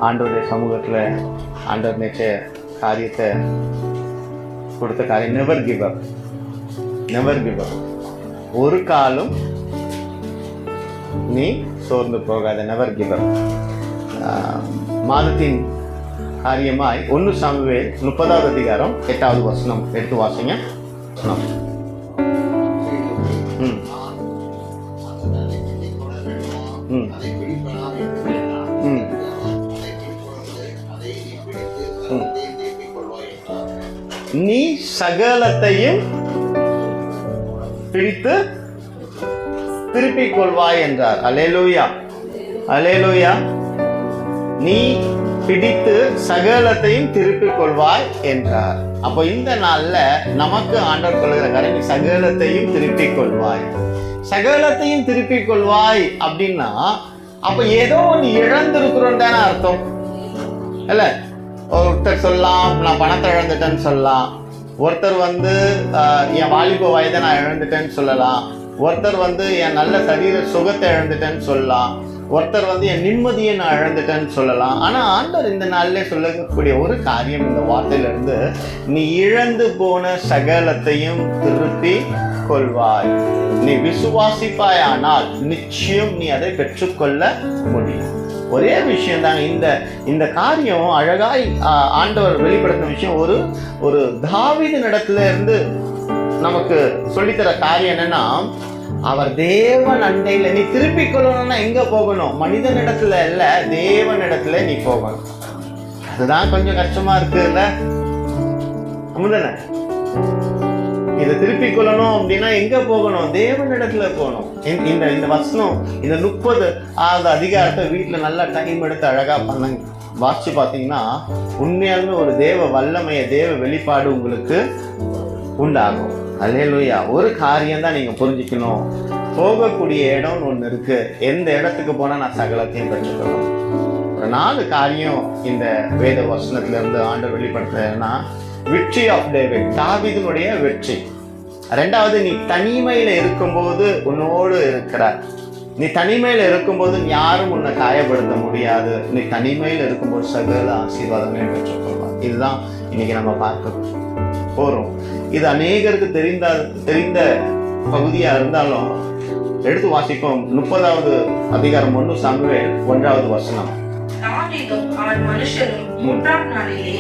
ஆண்டவருடைய சமூகத்தில் ஆண்டவர் நேற்று காரியத்தை கொடுத்த காரியம் never give up. Never give up. ஒரு காலம் நீ சோர்ந்து போகாத. Never give up. மாதத்தின் காரியமாய் 1 சாமுவேல் 30வது அதிகாரம் 8வது வசனம் எடுத்து வாசிங்க. நீ சகலத்தையும் பிடித்து திருப்பிக் கொள்வாய் என்றார். அல்லேலூயா, அல்லேலூயா. நீ பிடித்து சகலத்தையும் திருப்பிக் கொள்வாய் என்றார். அப்போ இந்த நாள்ல நமக்கு ஆண்டவர் சொல்லுகிற காரியம், நீ சகலத்தையும் திருப்பிக் கொள்வாய். சகலத்தையும் திருப்பிக் கொள்வாய் அப்படின்னா அப்ப ஏதோ நீ இழந்திருக்கிறோம் தானே அர்த்தம் இல்ல? ஒருத்தர் சொல்லலாம், நான் பணத்தை இழந்துட்டேன்னு சொல்லலாம். ஒருத்தர் என் வாலிப வயதை நான் இழந்துட்டேன்னு சொல்லலாம். ஒருத்தர் என் நல்ல சரீர சுகத்தை இழந்துட்டேன்னு சொல்லலாம். ஒருத்தர் என் நிம்மதியை நான் இழந்துட்டேன்னு சொல்லலாம். ஆனா ஆண்டவர் இந்த நாளிலே சொல்லக்கூடிய ஒரு காரியம் இந்த வார்த்தையிலிருந்து, நீ இழந்து போன சகலத்தையும் திருப்பி கொள்வாய். நீ விசுவாசிப்பாயானால் நிச்சயம் நீ அதை பெற்றுக்கொள்ள முடியும். ஒரே விஷயம் தாங்க இந்த காரியம் அழகாய் ஆண்டவர் வெளிப்படுத்தின விஷயம். ஒரு தாவீது இடத்துல இருந்து நமக்கு சொல்லித்தர காரியம் என்னன்னா, அவர் தேவன் அண்டையில நீ திருப்பிக் கொள்ளணும்னா எங்க போகணும்? மனிதன் இடத்துல இல்ல, தேவன் இடத்துல நீ போகணும். அதுதான் கொஞ்சம் கஷ்டமா இருக்கு இல்ல? அமுதானே, இதை திருப்பிக் கொள்ளணும் அப்படின்னா எங்க போகணும்? தேவன் இடத்துல போகணும். இந்த வசனம், இந்த 30வது அதிகாரத்தை வீட்டுல நல்லா டைம் எடுத்து அழகா பண்ணுங்க. வாசிச்சு பார்த்தீங்கன்னா உண்மையாலுமே ஒரு தேவ வல்லமைய, தேவ வெளிப்பாடு உங்களுக்கு உண்டாகும். அல்லேலூயா. ஒரு காரியம் தான் நீங்க புரிஞ்சுக்கணும், போகக்கூடிய இடம்னு ஒண்ணு இருக்கு. எந்த இடத்துக்கு போனா நான் சகலத்தையும் பெற்றுக்கணும். ஒரு 4 காரியம் இந்த வேத வசனத்துல இருந்து ஆண்டவர் வெளிப்படுத்துறதுன்னா, விக்ட்ரி ஆஃப் டேவிட், தாவீதுனுடைய வெற்றி. 2வது, நீ தனிமையில இருக்கும்போது உன்னோடு இருக்கிறார். நீ தனிமையில இருக்கும்போது யாரும் உன்னை காயப்படுத்த முடியாது. நீ தனிமையில இருக்கும்போது சகல ஆசீர்வாதங்களையும் பெற்றுக்கொள்வார். இதுதான் இன்னைக்கு நம்ம பார்க்க போறோம். இது அநேகருக்கு தெரிந்த பகுதியா இருந்தாலும் எடுத்து வாசிப்போம். 30வது அதிகாரம் 1 சாமுவேல் 1வது வசனம். தாவீதும் அவன் மனுஷரும் 3ஆம் நாளிலே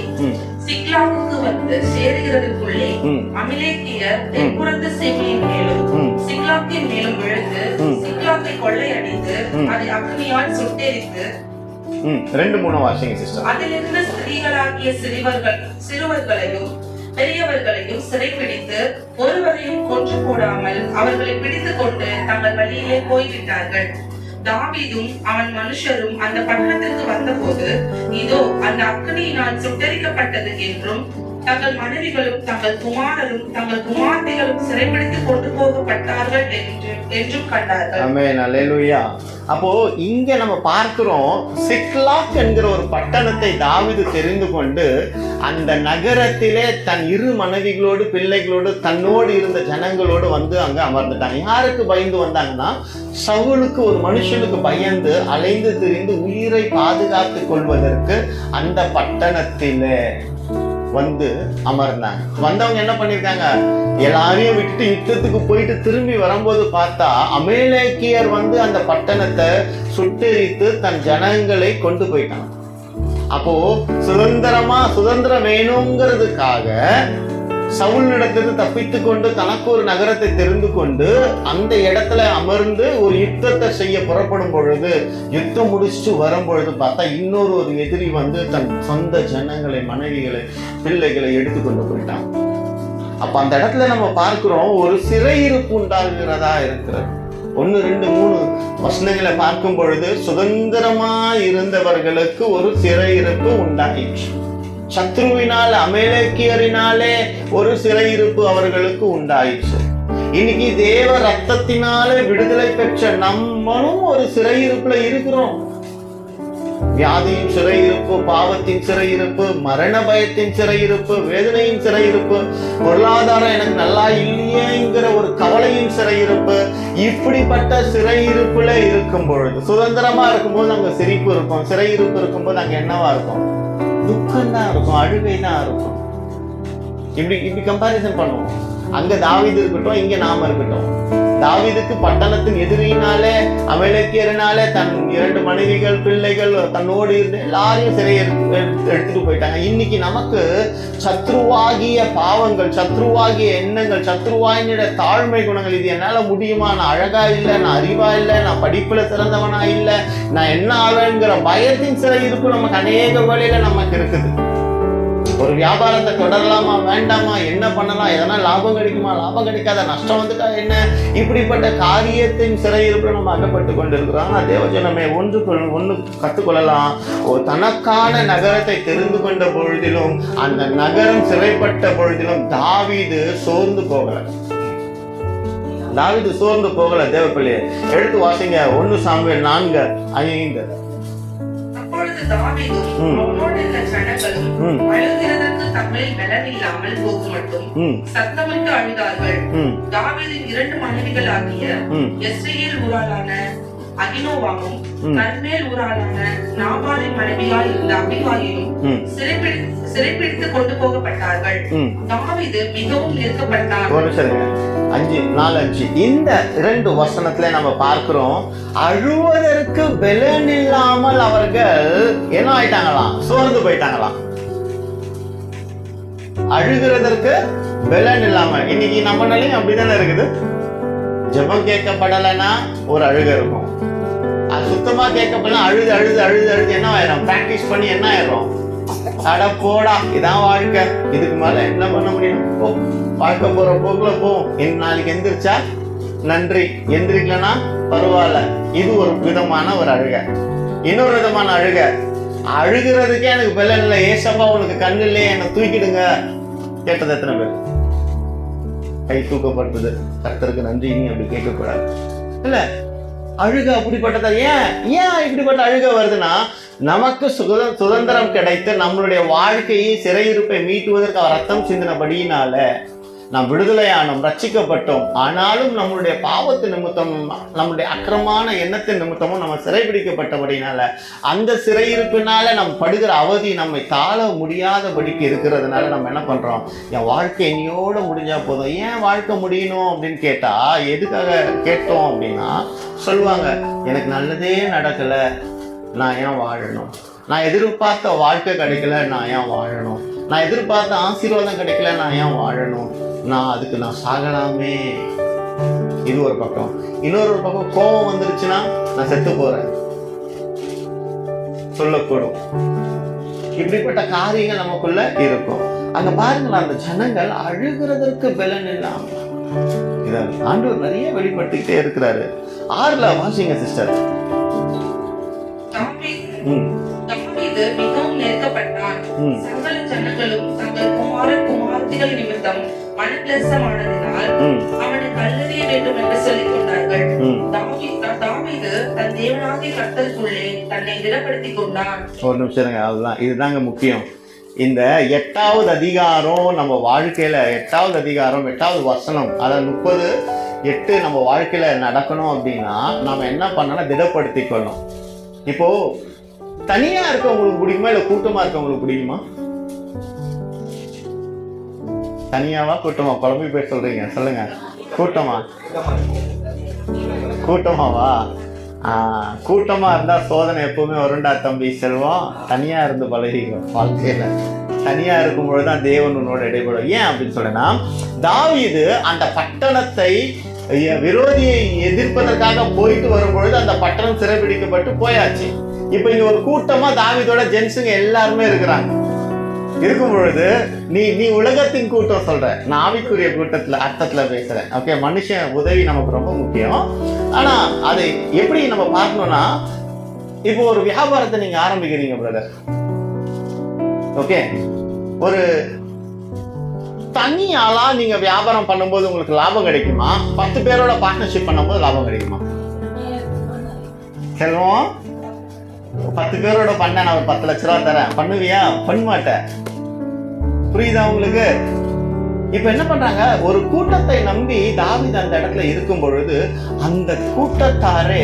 சிக்லாகுக்கு வந்து சேருகிறதுக்குள்ளே அமிலேக்கியர் தென்புறத்து சேனையின் மேலும் சிக்லாக்கின் மேலும் விழுந்து சிக்லாக்கை கொள்ளையடித்து அதை அக்னியால் சுட்டெரித்து 2-3 வாசிங்க சிஸ்டர். அதிலிருந்து ஸ்திரீகளாகிய சிறுவர்களையும் பெரியவர்களையும் சிறைப்பிடித்து ஒருவரையும் கொன்று போடாமல் அவர்களை பிடித்துக் கொண்டு தங்கள் வழியிலே போய்விட்டார்கள். தாவீதும் அவன் மனுஷரும் அந்த பட்டணத்திற்கு வந்தபோது, இதோ அந்த அக்னியினால் சுட்டரிக்கப்பட்டது என்றும் தங்கள் மனைவிகளும் தங்கள் குமாரரும் தங்கள் குமார்த்திகளும் சிறைப்பிடித்துக் கொண்டு போகப்பட்டார்கள் என்றும் கண்டார்கள். ஆமென், அல்லேலூயா. அப்போ இங்க நம்ம பார்க்கிறோம், சிக்லாக் என்கிற ஒரு பட்டணத்தை தாவீது தெரிந்து கொண்டு அந்த நகரத்திலே தன் 2 மனைவிகளோடு பிள்ளைகளோடு தன்னோடு இருந்த ஜனங்களோடு அங்க அமர்ந்துட்டாங்க. யாருக்கு பயந்து வந்தாங்கன்னா, சவுலுக்கு, ஒரு மனுஷனுக்கு பயந்து அலைந்து திரிந்து உயிரை பாதுகாத்துக் கொள்வதற்கு அந்த பட்டணத்திலே அமர்ந்தாங்க. வந்தவங்க என்ன பண்ணிருக்காங்க? எல்லாரையும் விட்டுட்டு யுத்தத்துக்கு போயிட்டு திரும்பி வரும்போது பார்த்தா அமலேக்கியர் அந்த பட்டணத்தை சுட்டெரித்து தன் ஜனங்களை கொண்டு போயிட்டாங்க. அப்போ சுதந்திரம் வேணுங்கிறதுக்காக சவுலிடத்திலிருந்து தப்பித்து கொண்டு தனக்கு ஒரு நகரத்தை தெரிந்து கொண்டு அந்த இடத்துல அமர்ந்து ஒரு யுத்தத்தை செய்ய புறப்படும் பொழுது, யுத்தம் முடிச்சுட்டு வரும் பொழுது பார்த்தா இன்னொரு எதிரி தன் சொந்த ஜனங்களை, மனைவிகளை, பிள்ளைகளை எடுத்துக்கொண்டு போயிட்டான். அப்ப அந்த இடத்துல நம்ம பார்க்கிறோம், ஒரு சிறையிருப்பு உண்டாகிறதா இருக்கிறது. 1, 2, 3 வசனங்களை பார்க்கும் பொழுது சுதந்திரமா இருந்தவர்களுக்கு ஒரு சிறையிருப்பு உண்டாயிற்று. சத்ருவினால், அமலேக்கியரினாலே ஒரு சிறையிருப்பு அவர்களுக்கு உண்டாயிற்று. இன்னைக்கு தேவ ரத்தத்தினாலே விடுதலை பெற்ற நம்மளும் ஒரு சிறையிருப்புல இருக்கிறோம். வியாதியின் சிறையிருப்பு, பாவத்தின் சிறையிருப்பு, மரண பயத்தின் சிறையிருப்பு, வேதனையின் சிறையிருப்பு, பொருளாதாரம் எனக்கு நல்லா இல்லையேங்கிற ஒரு கவலையின் சிறையிருப்பு, இப்படிப்பட்ட சிறையிருப்புல இருக்கும் பொழுது, சுதந்திரமா இருக்கும்போது அங்க சிரிப்பு இருக்கும், சிறையிருப்பு இருக்கும்போது அங்க என்னவா இருக்கும்? துக்கம் தான் இருக்கும், அழுகை தான் இருக்கும். இப்படி கம்பாரிசன் பண்ணுவோம். அங்க தாவீது இருக்கட்டும், இங்க நாம இருக்கட்டும். தாவீதுக்கு பட்டணத்தின் எதிரினாலே, அமலேக்கியரினாலே தன் 2 மனைவிகள், பிள்ளைகள், தன்னோடு இருந்து எல்லாரையும் சிறை எடுத்துட்டு போயிட்டாங்க. இன்னைக்கு நமக்கு சத்ருவாகிய பாவங்கள், சத்ருவாகிய எண்ணங்கள், சத்ருவாயினுடைய தாழ்மை குணங்கள், இது என்னால முடியுமா, நான் அழகா இல்லை, நான் அறிவா இல்லை, நான் படிப்புல சிறந்தவனா இல்லை, நான் என்ன ஆவேங்கிற பயத்தின் சிறை இருக்கும் நமக்கு அநேக வழியில நமக்கு இருக்குது. ஒரு வியாபாரத்தை தொடரலாமா வேண்டாமா, என்ன பண்ணலாம், எதனா லாபம் கிடைக்குமா, லாபம் கிடைக்காத, நஷ்டம் வந்துட்டா என்ன, இப்படிப்பட்ட காரியத்தின் சிறையிருப்பு நம்ம அகப்பட்டு கொண்டிருக்கிறோம். தேவஜனமே ஒன்று கற்றுக்கொள்ளலாம். தனக்கான நகரத்தை தெரிந்து கொண்ட பொழுதிலும், அந்த நகரம் சிறைப்பட்ட பொழுதிலும் தாவீது சோர்ந்து போகல. தாவீது சோர்ந்து போகல. தேவப்பிள்ளையே எடுத்து வாசிங்க 1 சாமுவேல் 4:5. அப்பொழுது தாவீதும் அவனோடு இருந்த ஜனங்களும் அழுகிறதற்கு தங்களில் பலன் இல்லாமல் போகும் மட்டும் சத்தமிட்டு அழுதார்கள். தாவீதின் 2 மனைவிகள் ஆகிய யெஸ்ரயேல் ஊராளான அகினோவாமும் கர்மேல் ஊராளான நாபாலின் மனைவியாய் இருந்த அபிகாயிலும் சிறைப்பிடித்து கொண்டு போகப்பட்டார்கள். தாவீது மிகவும் நெருக்கப்பட்டார். 5:4-5 இந்த 2 வசனத்துல நம்ம பார்க்கிறோம், அழுவதற்கு பலன் இல்லாமல் அவர்கள் என்ன ஆயிட்டாங்களாம்? சோர்ந்து போயிட்டாங்களாம். அழுகிறதற்கு பலன் இல்லாம. இன்னைக்கு நம்ம நிலையும் அப்படித்தானே இருக்குது. ஜெபம் கேட்கப்படலைன்னா ஒரு அழுக இருக்கும். அது சுத்தமா கேட்கப்படலாம், அழுது அழுது அழுது அழுது என்ன ஆயிரும்? பிராக்டிஸ் பண்ணி என்ன ஆயிரும்? அட போடா, இதான் வாழ்க்கை, இதுக்கு மேல என்ன பண்ண முடியும், போ, வாழ்க்கை போற போக்குல போ, நாளைக்கு எந்திரிச்சா நன்றி, எந்திரிக்கலன்னா பரவாயில்ல. இது ஒரு விதமான ஒரு அழுக. இன்னொரு விதமான அழுக, அழுகிறதுக்கே எனக்கு பலன் இல்லை, ஏசப்பா உனக்கு கண்ணு இல்லையே, என்னை தூக்கிடுங்க. கேட்டது எத்தனை பேர்? கை தூக்கப்பட்டது. கர்த்தருக்கு நன்றி, நீ அப்படி கேட்கக்கூடாது இல்ல. அழுக அப்படிப்பட்டதா? ஏன் இப்படிப்பட்ட அழுக வருதுன்னா, நமக்கு சுதந்திரம் கிடைத்து நம்மளுடைய வாழ்க்கையை, சிறையிருப்பை மீட்டுவதற்கு அவர் ரத்தம் சிந்தினபடியினால நாம் விடுதலையானோம், ரட்சிக்கப்பட்டோம். ஆனாலும் நம்மளுடைய பாவத்து நிமித்தமும், நம்மளுடைய அக்கிரமான எண்ணத்தின் நிமித்தமும் நம்ம சிறைபிடிக்கப்பட்டபடினால, அந்த சிறையிருப்பினால நம்ம படுகிற அவதி நம்மை தாழ முடியாதபடிக்கு இருக்கிறதுனால நம்ம என்ன பண்றோம்? என் வாழ்க்கை என்னையோட முடிஞ்சா போதும். ஏன் வாழ்க்கை முடியணும் அப்படின்னு கேட்டா, எதுக்காக கேட்டோம் அப்படின்னா, சொல்லுவாங்க, எனக்கு நல்லதே நடக்கல, நான் ஏன் வாழணும்? நான் எதிர்பார்த்த வாழ்க்கை கிடைக்கல, நான் ஏன் வாழணும்? நான் எதிர்பார்த்த ஆசீர்வாதம் கிடைக்கல, நான் ஏன் வாழணும்? அதுக்கு நான் சாகலாமே. இது ஒரு பக்கம். இன்னொரு பக்கம், கோபம் வந்துருச்சுன்னா நான் செத்து போறேன் சொல்லக்கூடும். இப்படிப்பட்ட காரியங்கள் நமக்குள்ள இருக்கும். அங்க பாருங்களா, அந்த ஜனங்கள் அழுகிறதற்கு பலன் இல்லாம, இத ஆண்டவர் நிறைய வெளிப்படுத்திக்கிட்டே இருக்கிறாரு. 6 வாசிங்க சிஸ்டர். தாவீது மிகவும் நெருக்கப்பட்டான். சகல ஜனங்களும் தங்கள் குமாரத்திகள் நிமித்தம் மனக்லேசமானதினால் அவனை கல்லெறிய வேண்டும் என்று சொல்லிக் கொண்டார்கள். தாவீது தன் தேவனாகிய கர்த்தருக்குள்ளே தன்னை திடப்படுத்திக் கொண்டான். ஒரு நிமிஷம் இருங்க, அதுதான் இதுதாங்க முக்கியம். இந்த 8வது அதிகாரம் நம்ம வாழ்க்கையில, 8வது அதிகாரம் 8வது வசனம், அதாவது 30:8 நம்ம வாழ்க்கையில நடக்கணும் அப்படின்னா நாம என்ன பண்ணணும்? திடப்படுத்திக்கணும். இப்போ தனியா இருக்கவங்களுக்கு பிடிக்குமா, இல்ல கூட்டமா இருக்கவங்களுக்கு பிடிக்குமா? தனியாவா கூட்டமா? குழம்பி போய் சொல்றீங்க, சொல்லுங்க. கூட்டமாவா? கூட்டமா இருந்தா சோதனை எப்பவுமே வருண்டா தம்பி செல்வம். தனியா இருந்து பழகிக்கும் வாழ்க்கையில. தனியா இருக்கும் பொழுதுதான் தேவன் உன்னோட இடைபடும். ஏன் அப்படின்னு சொன்னா, தாவீது அந்த பட்டணத்தை விரோதியை எதிர்ப்பதற்காக போயிட்டு வரும் பொழுது அந்த பட்டணம் சிறைபிடிக்கப்பட்டு போயாச்சு. இப்ப இங்க ஒரு கூட்டமா தாவீதோட ஜென்ஸுங்க எல்லாருமே இருக்கிறாங்க. இருக்கும் பொழுது நீ உலகத்தின் கூட்டம் சொல்ற, நான் ஆவிக்குரிய கூட்டத்துல அர்த்தத்துல பேசுறேன். ஓகே, மனுஷன் உதவி நமக்கு ரொம்ப முக்கியம். ஆனா அதை எப்படி நம்ம பார்க்கணும்னா, இப்போ ஒரு வியாபாரத்தை நீங்க ஆரம்பிக்கிறீங்க பிரதர். ஓகே, ஒரு தனி ஆளா நீங்க வியாபாரம் பண்ணும்போது உங்களுக்கு லாபம் கிடைக்குமா? 10 பேரோட பார்ட்னர்ஷிப் பண்ணும்போது லாபம் கிடைக்குமா? செல்வம் 10 பேரோட பண்ண நான் ஒரு 10 லட்ச ரூபா தரேன், பண்ணுவியா? பண்ண மாட்டேன். புரியுதா உங்களுக்கு? இப்ப என்ன பண்றாங்க, ஒரு கூட்டத்தை நம்பி தாவீது அந்த இடத்துல இருக்கும் பொழுது அந்த கூட்டத்தாரே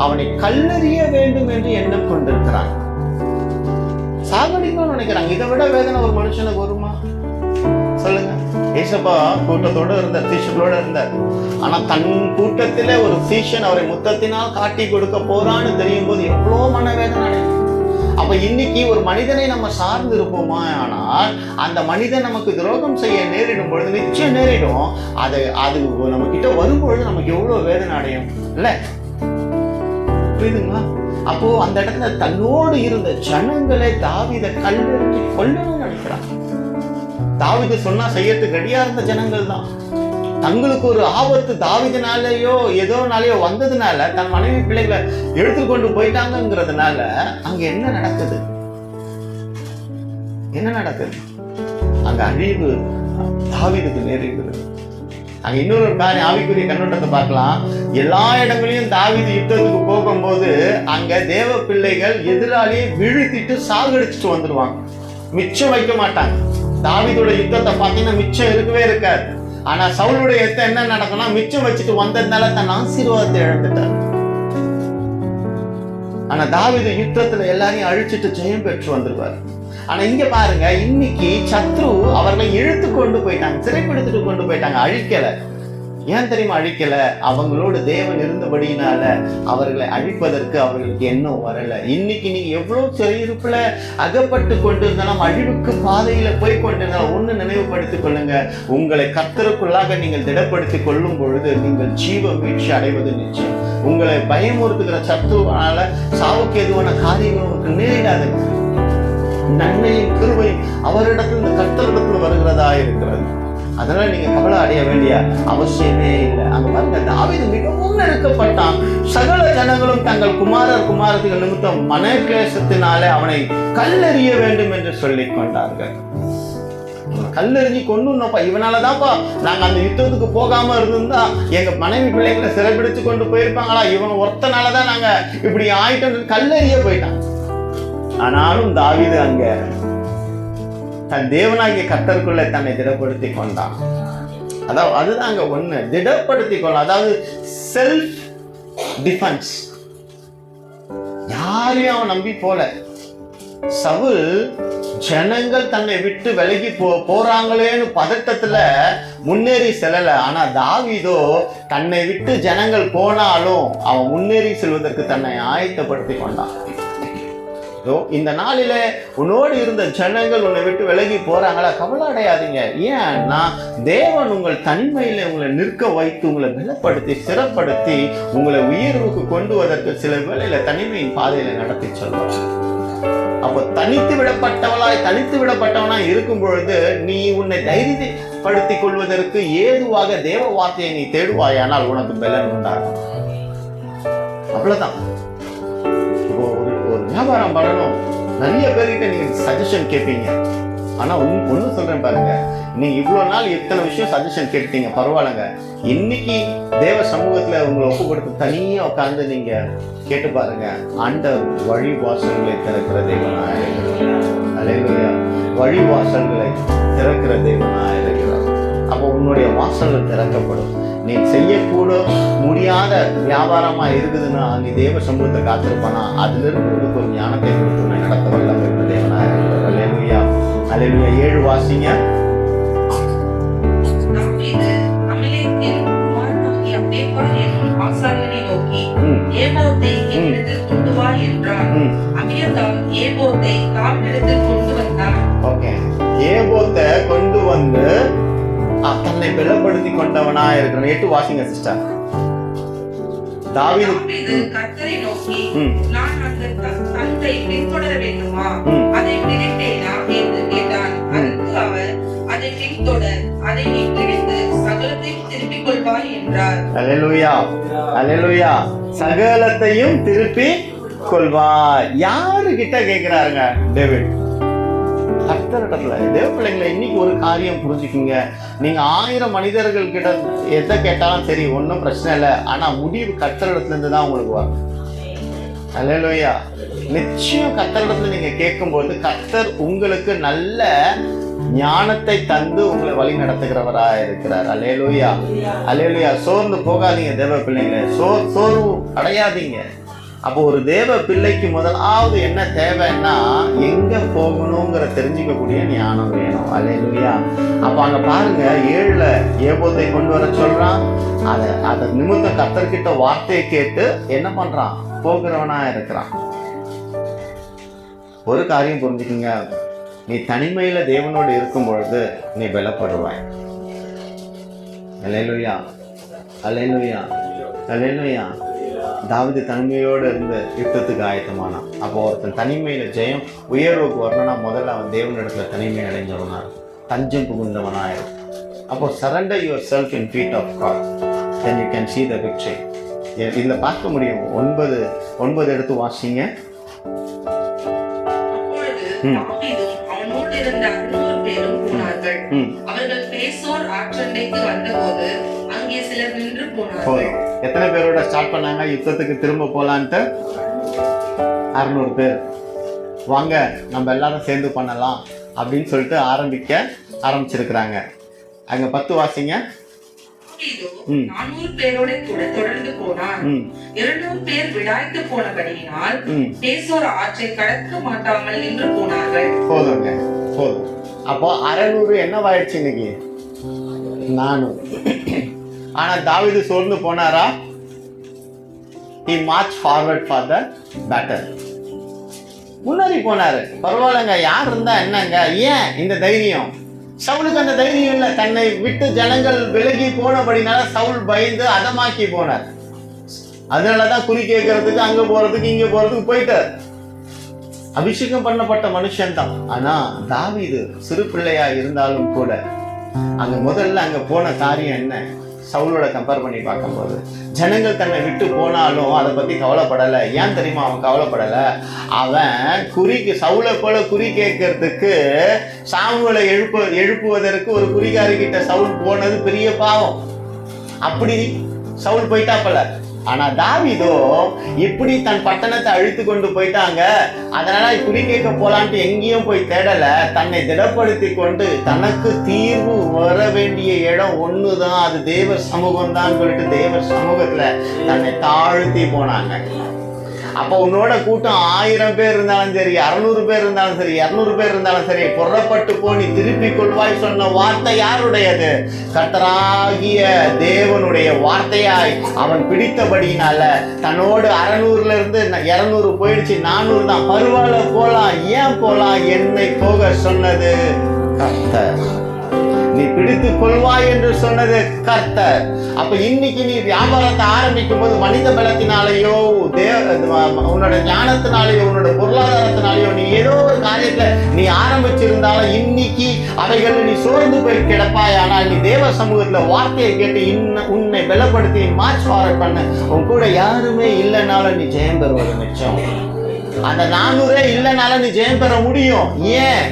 அவனை கல்லெறிய வேண்டும் என்று எண்ணம் கொண்டிருக்கிறாங்க, சாகடிக்கணும்னு நினைக்கிறாங்க. இதை விட வேதனை ஒரு மனுஷனுக்கு வருமா சொல்லுங்க? ஏசப்பா கூட்டத்தோட இருந்தார், சீஷர்களோட இருந்தார். ஆனா தன் கூட்டத்திலே ஒரு சீஷன் அவரை முத்தத்தினால் காட்டி கொடுக்க போறான்னு தெரியும் போது எவ்வளோ மனவேதனை. அப்ப இன்னைக்கு ஒரு மனிதனை நம்ம சார்ந்து இருப்போமா, ஆனால் அந்த மனிதன் நமக்கு துரோகம் செய்ய நேரிடும் பொழுது நிச்சயம் நேரிடும். அது நம்ம கிட்ட வரும்பொழுது நமக்கு எவ்வளவு வேதனை அடையும் இல்ல? புரியுதுங்களா? அப்போ அந்த இடத்துல தன்னோடு இருந்த ஜனங்களை தாவீதை கல்லெறிஞ்சு கொல்லணும்னு நினைக்கிறான். தாவீது சொன்னா செய்யறதுக்கு ரெடியா இருந்த ஜனங்கள் தான். தங்களுக்கு ஒரு ஆபத்து தாவீதுனாலேயோ ஏதோனாலேயோ வந்ததுனால தன் மனைவி பிள்ளைகளை எடுத்து கொண்டு போயிட்டாங்கிறதுனால அங்க என்ன நடக்குது? அங்க அழிவு தாவீதுக்கு நேரிடுகிறது. அங்க இன்னொரு காரியம், ஆவிக்குரிய கண்ணோட்டத்தை பார்க்கலாம். எல்லா இடங்களையும் தாவீது யுத்தத்துக்கு போகும்போது அங்க தேவ பிள்ளைகள் எதிராளியை வீழ்த்திட்டு சாகடிச்சுட்டு வந்துடுவாங்க, மிச்சம் வைக்க மாட்டாங்க. தாவீதோட யுத்தத்தை பார்த்தீங்கன்னா மிச்சம் இருக்கவே இருக்காது. ஆனா சவுலுடைய யுத்தம் என்ன நடக்கும்னா, மிச்சம் வச்சுட்டு வந்ததுனால தன் ஆசீர்வாதத்தை இழந்துட்டார். ஆனா தாவீது யுத்தத்துல எல்லாரையும் அழிச்சிட்டு ஜெயம் பெற்று வந்துருவார். ஆனா இங்க பாருங்க, இன்னைக்கு சத்ரு அவர்களை இழுத்து கொண்டு போயிட்டாங்க, சிறைப்படுத்திட்டு கொண்டு போயிட்டாங்க, அழிக்கல. ஏன் தெரியுமா அழிக்கல? அவங்களோட தேவன் இருந்தபடியினால அவர்களை அழிப்பதற்கு அவர்களுக்கு எண்ணம் வரல. இன்னைக்கு நீங்க எவ்வளவு சிறையிருப்புல அகப்பட்டு கொண்டிருந்தாலும், அழிவுக்கு பாதையில போய் கொண்டிருந்தாலும் ஒண்ணு நினைவுபடுத்திக் கொள்ளுங்க, உங்களை கர்த்தருக்குள்ளாக நீங்கள் திடப்படுத்திக் கொள்ளும் பொழுது நீங்கள் ஜீவ மீட்சி அடைவது நிச்சயம். உங்களை பயமுறுத்துகிற சத்துருவால சாவுக்கு எதுவான காரியங்கள் உங்களுக்கு நேரிடாது. நன்மையும் கிருபையும் அவரிடத்துல இந்த கர்த்தரிடத்துல வருகிறதா இருக்கிறது. அதனால நீங்க கவலை அடைய வேண்டிய அவசியமே இல்லை. அங்க பாருங்க, தாவீது மிகவும் நெருக்கப்பட்டான். சகல ஜனங்களும் தங்கள் குமாரத்திகள் நிமித்தம் மனக்லேசத்தினாலே அவனை கல்லெறிய வேண்டும் என்று சொல்லிக் கொண்டார்கள். கல்லெறிஞ்சி கொண்டுப்பா, இவனாலதான்ப்பா நாங்க அந்த யுத்தத்துக்கு போகாம இருந்திருந்தா எங்க மனைவி பிள்ளைங்களை சிறைப்பிடிச்சு கொண்டு போயிருப்பாங்களா, இவன் ஒருத்தனாலதான் நாங்க இப்படி ஆயிட்டோம், கல்லெறிய போயிட்டான். ஆனாலும் தாவீது அங்க தன் தேவனாகிய கர்த்தருக்குள்ள தன்னை திடப்படுத்தி கொண்டான். அதாவது அதுதான் அங்க ஒண்ணு, திடப்படுத்தி கொள்ள, அதாவது செல்ஃப் டிஃபென்ஸ். யாரையும் அவன் நம்பி போல. சவுல் ஜனங்கள் தன்னை விட்டு விலகி போறாங்களேன்னு பதட்டத்துல முன்னேறி செல்லல. ஆனா தாவீதோ தன்னை விட்டு ஜனங்கள் போனாலும் அவன் முன்னேறி செல்வதற்கு தன்னை ஆயத்தப்படுத்தி கொண்டான். இந்த நாளில உன்னோடு இருந்த ஜனங்கள் உன்னை விட்டு விலகி போறாங்களா, கவலை அடையாதீங்க. ஏன்னா தேவன் உங்கள் தனிமையில உங்களை நிற்க வைத்து உங்களை பலப்படுத்தி சிறப்படுத்தி உங்களை உயர்வுக்கு கொண்டு வருவதற்கு சில வேளையில தனிமையின் பாதையில நடத்தி சொல்வார். அப்போ தனித்து விடப்பட்டவனாய் இருக்கும் பொழுது நீ உன்னை தைரியப்படுத்திக் கொள்வதற்கு ஏதுவாக தேவ வார்த்தையை நீ தேடுவாயானால் உனக்கு பலன் உண்டாகும். அவ்வளவுதான். ஒரு வியாபாரம் பண்ணணும், நிறைய பேர்கிட்ட நீங்க சஜஷன் கேட்பீங்க. ஆனா ஒண்ணு சொல்றேன் பாருங்க, நீங்க இவ்வளவு நாள் எத்தனை விஷயம் சஜஷன் கேட்டீங்க, பரவாயில்லைங்க. இன்னைக்கு தேவ சமூகத்துல உங்களை ஒப்பு கொடுத்து தனியா உட்கார்ந்து நீங்க கேட்டு பாருங்க. ஆண்டவர் வழி வாசல்களை திறக்கிற தேவனாக இருக்கிறார். அல்லேலூயா. வழி வாசல்களை திறக்கிற தேவனாக இருக்கிறார். அப்போ உன்னுடைய வாசல்கள் திறக்கப்படும். நீ செய்யக்கூட முடியாத வியாபாரமா இருக்குதுன்னா நீ தேவ சமூகத்தை காத்திருப்பானா, அதுல இருந்து உனக்கு ஒரு ஞானத்தை கொடுத்து உன்னை நடத்த வல்லமை இருக்கிற தேவனாக இருக்கிறார். அல்லேலூயா. அல்லேலூயா. 7 வாசிங்க. ஏபோத்தை கொண்டு வந்து தன்னை பலப்படுத்தி கொண்டவனா இருக்கிறான். 8 வாசிங்க சிஸ்டர். தாவீது கர்த்தரை நோக்கி, நான் அந்த தந்தை பின்தொடர வேண்டுமா, அதை பிடித்தேனா என்று கேட்டான். அதற்கு அவர், அதை பின்தொடர், அதை நீ பிடித்து சகலத்தையும் திருப்பிக் கொள்வாய் என்றார். அல்லேலூயா. அல்லேலூயா. சகலத்தையும் திருப்பி கொள்வாய். யாரு கிட்ட கேட்கிறாருங்க? டேவிட். கர்த்தரிடத்துல. தேவ பிள்ளைங்களை இன்னைக்கு ஒரு காரியம் புரிஞ்சுக்குங்க, நீங்க 1000 மனிதர்கள் கிட்ட எதை கேட்டாலும் சரி, ஒன்றும் பிரச்சனை இல்லை. ஆனா முடிவு கர்த்தரிடத்துல இருந்து தான் உங்களுக்கு வரும். அல்லேலூயா. நிச்சயம் கர்த்தரிடத்துல நீங்க கேட்கும்போது கர்த்தர் உங்களுக்கு நல்ல ஞானத்தை தந்து உங்களை வழி நடத்துகிறவரா இருக்கிறார். அல்லேலூயா, அல்லேலூயா. சோர்ந்து போகாதீங்க தேவ பிள்ளைங்களே, சோர்வு அடையாதீங்க. அப்போ ஒரு தேவ பிள்ளைக்கு முதலாவது என்ன தேவைன்னா எங்க போகணுங்கிற தெரிஞ்சுக்கக்கூடிய ஞானம் வேணும். அல்லேலூயா. அப்போ அங்க பாருங்க 7ல் ஏபோத்தை கொண்டு வர சொல்றான். அதை நிமித்தம் கர்த்தர்கிட்ட வார்த்தையை கேட்டு என்ன பண்றான்? போகிறவனா இருக்கிறான். ஒரு காரியம் புரிஞ்சுக்குங்க, நீ தனிமையில தேவனோடு இருக்கும் பொழுது நீ பலப்படுவாய். அல்லேலூயா, அல்லேலூயா, அல்லேலூயா. தாவீது தனிமையோடு இருந்து யுத்தத்துக்கு ஆயத்தமானான். அப்போ ஒருத்தன் தனிமையில ஜெயம் உயர்வுக்கு வரணும்னா முதல்ல அவன் தேவனிடத்துல தனிமை அடைஞ்சவனா, தஞ்சம் புகுந்தவனாயிரும். அப்போ surrender your self in feet of God, then you can see the victory. இதுல பார்க்க முடியும். 9 எடுத்து வாசிங்க. அவனோடு இருந்த 600 பேரும் போனார்கள். அவர்கள் பேசோர் ஆற்றண்டைக்கு வந்தபோது அங்கே சிலர் நின்று போனார்கள். எத்தனை பேரோட ஸ்டார்ட் பண்ணாங்க யுத்தத்துக்கு திரும்ப போலான்ட்டு? 600 பேர். வாங்க நம்ம எல்லாரும் சேர்ந்து பண்ணலாம் அப்படின்னு சொல்லிட்டு ஆரம்பிச்சிருக்கிறாங்க. அங்க 10 வாசிங்க. 400 பேரோட கூட தொடர்ந்து போனார். 200 பேர் விடாய்த்து போனபடியினால் பேசோர் ஆற்றை கடக்க மாட்டாமல் நின்று போனார்கள். போதுங்க, போதும். அப்போ 600 என்னவாயிடுச்சு இன்னைக்கு? 400. ஆனா தாவீது சோர்ந்து போனாரா? he marched forward for the battle. முன்னாடி போனாரு. பரவாயில்லைங்க, யார் இருந்தா என்னங்க, ஏன் இந்த தைரியம்? சவுலுக்கு அந்த தைரியம் இல்லை. தன்னை விட்டு ஜனங்கள் விலகி போனபடினால சவுல் பயந்து அதமாக்கி போனார். அதனாலதான் குறி கேட்கறதுக்கு அங்க போறதுக்கு இங்க போறதுக்கு போயிட்டார். அபிஷேகம் பண்ணப்பட்ட மனுஷன் தான். ஆனா தாவீது சிறு பிள்ளையா இருந்தாலும் கூட முதல்ல அங்க போன காரியம் என்ன? சவுலோட கம்பேர் பண்ணி பார்க்கும்போது ஜனங்கள் தன்னை விட்டு போனாலும் அதை பத்தி கவலைப்படலை. ஏன் தெரியுமா அவன் கவலைப்படலை? அவன் சவுலை போல குறி கேட்கறதுக்கு சாமுவேலை எழுப்புவதற்கு ஒரு குறிகாரிகிட்ட சவுல் போனது பெரிய பாவம். அப்படி சவுல் போயிட்டாப்பல. ஆனா தாவீதோ இப்படி தன் பட்டணத்தை அழித்து கொண்டு போயிட்டாங்க. அதனால குறி கேட்க போலான்ட்டு எங்கேயும் போய் தேடல. தன்னை திடப்படுத்தி கொண்டு தனக்கு தீர்வு வர வேண்டிய இடம் ஒண்ணுதான், அது தேவ சமூகம் தான் சொல்லிட்டு தேவ சமூகத்துல தன்னை தாழ்த்தி போனாங்க. அப்போ உன்னோட கூட்டம் 1000 பேர் இருந்தாலும் சரி, 600 பேர் இருந்தாலும் சரி, 200 பேர் இருந்தாலும் சரி, புறப்பட்டு போய் திருப்பி கொள்வாய் சொன்ன வார்த்தை யாருடையது? கர்த்தராகிய தேவனுடைய வார்த்தையாய் அவன் பிடித்தபடினால தன்னோடு 600ல இருந்து 200 போயிடுச்சு, 400 தான். பரவாயில்ல, போலாம். ஏன் போலாம்? என்னை போக சொன்னது கர்த்தர். நீ பிடித்து கொள்வாய் என்று சொன்னது கர்த்தர். அப்ப இன்னைக்கு நீ வியாபாரத்தை ஆரம்பிக்கும் போது மனித பலத்தினாலேயோ உன்னோட ஞானத்தினாலேயோ உன்னோட பொருளாதாரத்தினாலேயோ நீ ஏதோ ஒரு காரியத்துல நீ ஆரம்பிச்சிருந்தாலும் இன்னைக்கு அவைகள் நீ சோர்ந்து போய் கிடப்பாய். ஆனால் நீ தேவ சமூகத்துல வார்த்தையை கேட்டு உன்னை பலப்படுத்தி மார்ச் ஃபார்வர்ட் பண்ண உன் கூட யாருமே இல்லைனாலும் நீ ஜெயம் பெறுவது நிச்சயம். அந்த 400 இல்லைனாலும் நீ ஜெயம் பெற முடியும். ஏன்?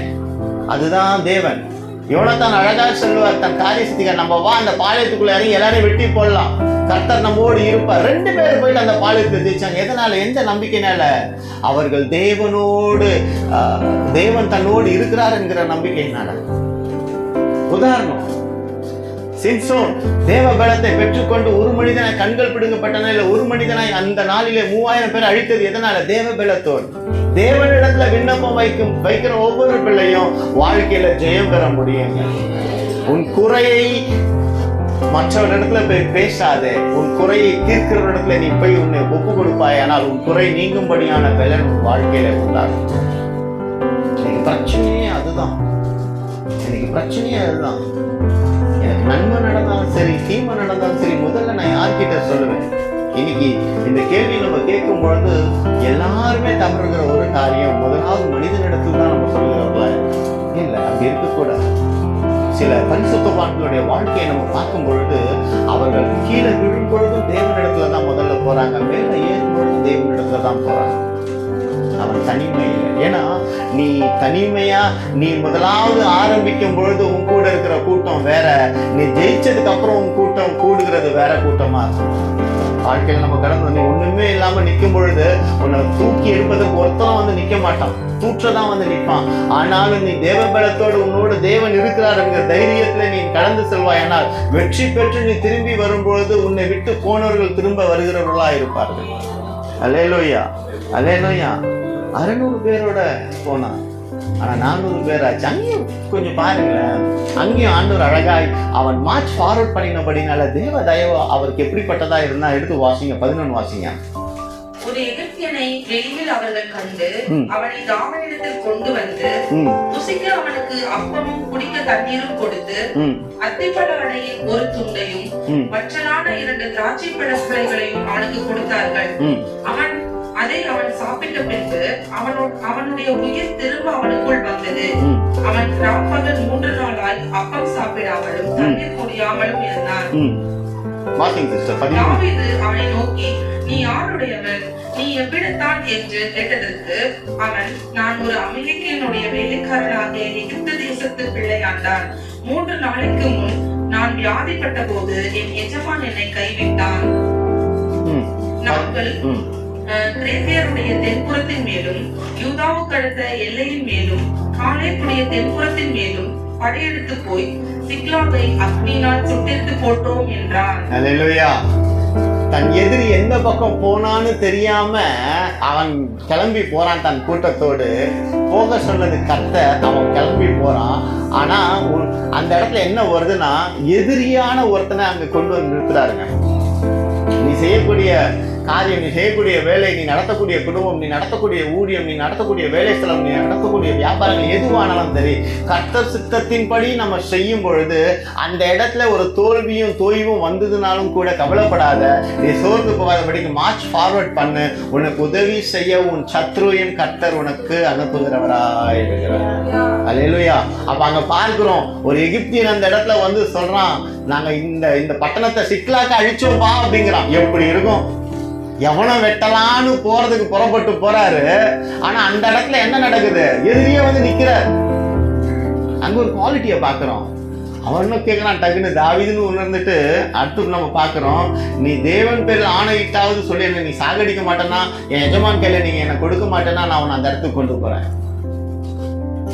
அதுதான் தேவன். யோனத்தான் அழகா சொல்லுவார் தன் காரியஸ்திக, நம்ம வா அந்த பாளையத்துக்குள்ள இறங்கி எல்லாரையும் வெட்டி போடலாம், கர்த்தர் நம்மோடு இருப்பார். 2 பேர் போயிட்டு அந்த பாளையத்தை ஜெயிச்சாங்க. எதனால? எந்த நம்பிக்கைனால? அவர்கள் தேவன் தன்னோடு இருக்கிறார் என்கிற நம்பிக்கையினால. உதாரணம், சிம்சோன் தேவ பலத்தை பெற்றுக்கொண்டு ஒரு மனிதனை கண்கள் பிடுங்கப்பட்டன. இல்ல ஒரு மனிதனை அந்த நாளிலே 3000 பேர் அழித்தது எதனால? தேவ பலத்தோடு. தேவனிடத்துல விண்ணப்பம் வைக்கிற ஒவ்வொரு பிள்ளையும் வாழ்க்கையில ஜெயம் பெற முடியுங்க. உன் குறையை மற்றவரிடத்துல போய் பேசாதே. உன் குறையை தீர்க்கிற இடத்துல நீ போய் உன்னை ஒப்பு கொடுப்பாய். ஆனால் உன் குறை நீங்கும்படியான பலன் உன் வாழ்க்கையில உண்டாகும். எனக்கு பிரச்சனையே அதுதான். எனக்கு நன்மை நடந்தாலும் சரி, தீமை நடந்தாலும் சரி, முதல்ல நான் யார்கிட்ட சொல்லுவேன்? இன்னைக்கு இந்த கேள்வி நம்ம கேட்கும் பொழுது எல்லாருமே தவறுகிற ஒரு காரியம், முதலாவது மனிதனிடத்தில் தான் நம்ம சொல்லுகிறோம்ல. இல்லை, அப்படி இருக்கக்கூடாது. சில பரிசுத்தவான்களுடைய வாழ்க்கையை நம்ம பார்க்கும் பொழுது அவர்கள் கீழே விழும் பொழுதும் தேவனிடத்துல தான் முதல்ல போறாங்க, மேலே ஏறும் பொழுதும் தேவனிடத்துல தான் போறாங்க. அவன் தனிமையில். ஏன்னா நீ தனிமையா நீ முதலாவது ஆரம்பிக்கும் பொழுது உன் கூட இருக்கிற கூட்டம் வேற, நீ ஜெயிச்சதுக்கு அப்புறம் உன் கூட்டம் கூடுகிறது வேற கூட்டமா இருக்கும். வாழ்க்கையில் நம்ம கடந்து வந்து ஒண்ணுமே இல்லாம நிற்கும் பொழுது உன்னை தூக்கி எடுப்பதற்கு ஒருத்தரும் வந்து நிற்க மாட்டான், தூற்றதான் வந்து நிற்பான். ஆனாலும் நீ தேவ பலத்தோடு உன்னோட தேவன் இருக்கிறார் என்கிற தைரியத்துல நீ கடந்து செல்வாய். ஆனால் வெற்றி பெற்று நீ திரும்பி வரும்பொழுது உன்னை விட்டு போனவர்கள் திரும்ப வருகிறவர்களா இருப்பார்கள். அல்லேலூயா, அல்லேலூயா. 600 பேரோட போனான், ஆனா 400 பேராச்சு. அங்கேயும் கொஞ்சம் பாருங்களேன், அங்கேயும் ஆண்டவர் அழகாய் அவன் மார்ச் ஃபார்வர்ட் பண்ணினபடினால தேவ தயவு அவருக்கு எப்படிப்பட்டதா இருந்தா எடுத்து வாசிங்க. 11 வாசிங்க. ஒரு எகிப்தியனை வெளியில் அவர்கள் கண்டு அவனை தாவீதிடத்தில் கொண்டு வந்து புசிக்க அவனுக்கு அப்பமும் குடிக்க தண்ணீரும் கொடுத்து அத்திப்பழ அடையின் ஒரு துண்டையும் மற்றலான 2 திராட்சை பழ சுளைகளையும் அவனுக்கு கொடுத்தார்கள். அவன் சாப்பிட்ட பின்பு அவனுடைய உயிர் திரும்ப அவனுக்குள் வந்தது. அவன் ராப்பகல் 3 நாளாய் அப்பம் சாப்பிடாமலும் தண்ணீர் குடியாமலும் இருந்தான். தாவீது அவனை நோக்கி, நீ யாருடையவன், நீ எவ்விடத்தான் என்று கேட்டதற்கு அவன், நான் ஒரு அமலேக்கியனுடைய வேலைக்காரனாகிய எகிப்து தேசத்து பிள்ளையாண்டான். 3 நாளைக்கு முன் நான் வியாதிப்பட்ட போது என் எஜமான் என்னை கைவிட்டான். நாங்கள் கிரேத்தியருடைய தென்புறத்தின் மேலும் யூதாவுக்கு அடுத்த எல்லையின் மேலும் காலேபுடைய தென்புறத்தின் மேலும் படையெடுத்து போய் சிக்லாகை அக்னியினால் சுட்டெடுத்து போட்டோம் என்றான். அல்லேலூயா. தன் எதிரி எந்த பக்கம் போனான்னு தெரியாம அவன் கிளம்பி போறான். தன் கூட்டத்தோடு போக சொன்னது கர்த்தர், அவன் கிளம்பி போறான். ஆனா அந்த இடத்துல என்ன வருதுன்னா, எதிரியான ஒருத்தனை அங்க கொண்டு வந்து நிறுத்துறாருங்க. நீ செய்யக்கூடிய காரியம், நீ செய்யக்கூடிய வேலை, நீ நடத்தக்கூடிய குடும்பம், நீ நடத்தக்கூடிய ஊழியம், நீ நடத்தக்கூடிய வேலை ஸ்தலம், நீ நடத்தக்கூடிய வியாபாரங்கள் எதுவானாலும் சரி, கர்த்தர் சித்தத்தின்படி நம்ம செய்யும் பொழுது அந்த இடத்துல ஒரு தோல்வியும் தோய்வும் வந்ததுனாலும் கூட கவலைப்படாத, நீ சோர்ந்து போகாதபடிக்கு மார்ச் ஃபார்வர்ட் பண்ணு. உனக்கு உதவி செய்ய உன் சத்ருவையும் கர்த்தர் உனக்கு அனுப்புகிறவராய் இருக்கிறார். அல்லேலூயா. அப்ப அங்க பார்க்கிறோம், ஒரு எகிப்தியன் அந்த இடத்துல வந்து சொல்றான், நாங்க இந்த பட்டணத்தை சிக்லாக்கு அழிச்சோம்பா அப்படிங்கிறான். எப்படி இருக்கும்? எவனை வெட்டலான்னு போறதுக்கு புறப்பட்டு போறாரு. ஆனா அந்த இடத்துல என்ன நடக்குது? எதிரியே வந்து நிக்கிறார். அங்க ஒரு குவாலிட்டியை பாக்குறோம். அவனும் கேட்கறான் டக்குன்னு தாவீதுன்னு உணர்ந்துட்டு அடுத்து நம்ம பாக்குறோம், நீ தேவன் பேரில் ஆணையிட்டாவது சொல்லி என்ன நீ சாகடிக்க மாட்டேன்னா, என் எஜமான் கையில நீங்க என்ன கொடுக்க மாட்டேன்னா நான் அவனை அந்த இடத்துக்கு கொண்டு போறேன்.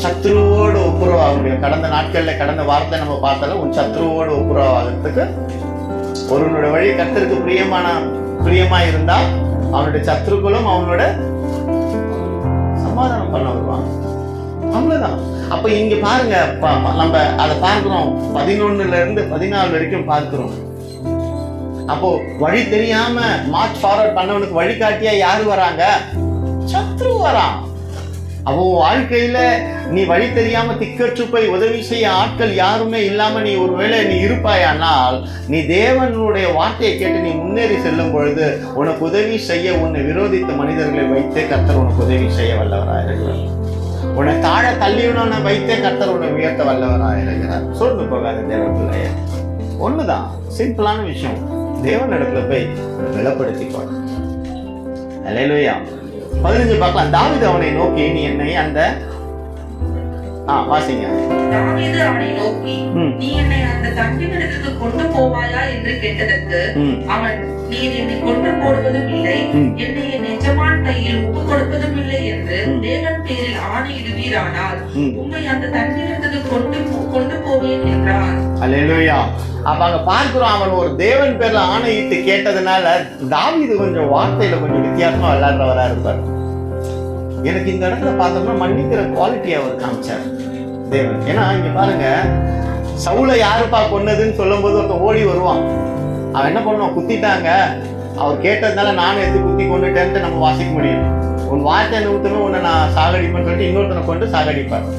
சத்ருவோடு ஒப்புரவாக முடியும். கடந்த நாட்கள்ல கடந்த வாரத்தை நம்ம பார்த்தாலும் உன் சத்ருவோடு ஒப்புரவாகிறதுக்கு ஒருவனோட வழி கர்த்தருக்கு பிரியமா இருந்தா அவனுடைய சத்ருக்களும் அவனோட சமாதானம் பண்ண வருவாங்க. அவ்வளவுதான். அப்ப இங்க பாருங்க, நம்ம அதை பார்க்கிறோம். 11ல இருந்து 14 வரைக்கும் பார்க்கிறோம். அப்போ வழி தெரியாம மார்ச் ஃபார்வர்ட் பண்ணவனுக்கு வழிகாட்டியா யாரு வராங்க? சத்ரு வரான். அப்போ வாழ்க்கையில நீ வழி தெரியாம திக்கற்று போய் உதவி செய்ய ஆட்கள் யாருமே இல்லாம நீ ஒருவேளை நீ இருப்பாயானால், நீ தேவனுடைய வார்த்தையை கேட்டு நீ முன்னேறி செல்லும் பொழுது உனக்கு உதவி செய்ய உன்னை விரோதித்த மனிதர்களை வைத்தே கர்த்தர் உனக்கு உதவி செய்ய வல்லவராக இருக்கிறார். உன்னை தாழ தள்ளியுடனே வைத்தே கர்த்தர் உன்னை உயர்த்த வல்லவராக இருக்கிறார். சோர்ந்து போகாத தேவன் பிள்ளைய. ஒண்ணுதான் சிம்பிளான விஷயம், தேவன் இடத்துல போய் பலப்படுத்திக்கோ. அல்லேலூயா. 15 பார்க்கலாம். தாவீது அவனை நோக்கி, நீ என்னை அந்த வாசிங்க. தாவீது அவனை நோக்கி, நீ என்னை அந்த தண்ணீரிடத்துக்கு கொண்டு போவாயா என்று கேட்டதற்கு அவன், நீர் என்னை கொண்டு போடுவதும் இல்லை, என்னை என் எஜமான் கையில் ஒப்பு கொடுப்பதும் இல்லை என்று தேவன் பேரில் ஆணையிடுவீரானால் உம்மை அந்த தண்ணீரிடத்துக்கு கொண்டு போவேன் என்றான். அல்லேலூயா. அப்ப அங்க பார்க்கிறோம், அவன் ஒரு தேவன் பேர்ல ஆணையிட்டு கேட்டதுனால தாவீது கொஞ்சம் வார்த்தையில கொஞ்சம் வித்தியாசமா விளையாடுறவரா இருப்பார். எனக்கு இந்த இடத்துல பார்த்தோம்னா மன்னிக்கிற குவாலிட்டி அவர் காமிச்சார் தேவன். ஏன்னா இங்க பாருங்க, சவுலை யாருப்பா கொன்னதுன்னு சொல்லும் போது ஒருத்தன் ஓடி வருவான். அவன் என்ன பண்ணுவான்? குத்திட்டாங்க, அவர் கேட்டதுனால நானும் எடுத்து குத்தி கொண்டுட்டேன்ட்டு நம்ம வாசிக்க முடியும். உன் வார்த்தை நிமித்தமே உன்னை நான் சாகடிப்பேன்னு சொல்லிட்டு இன்னொருத்தனை கொண்டு சாகடிப்பார்.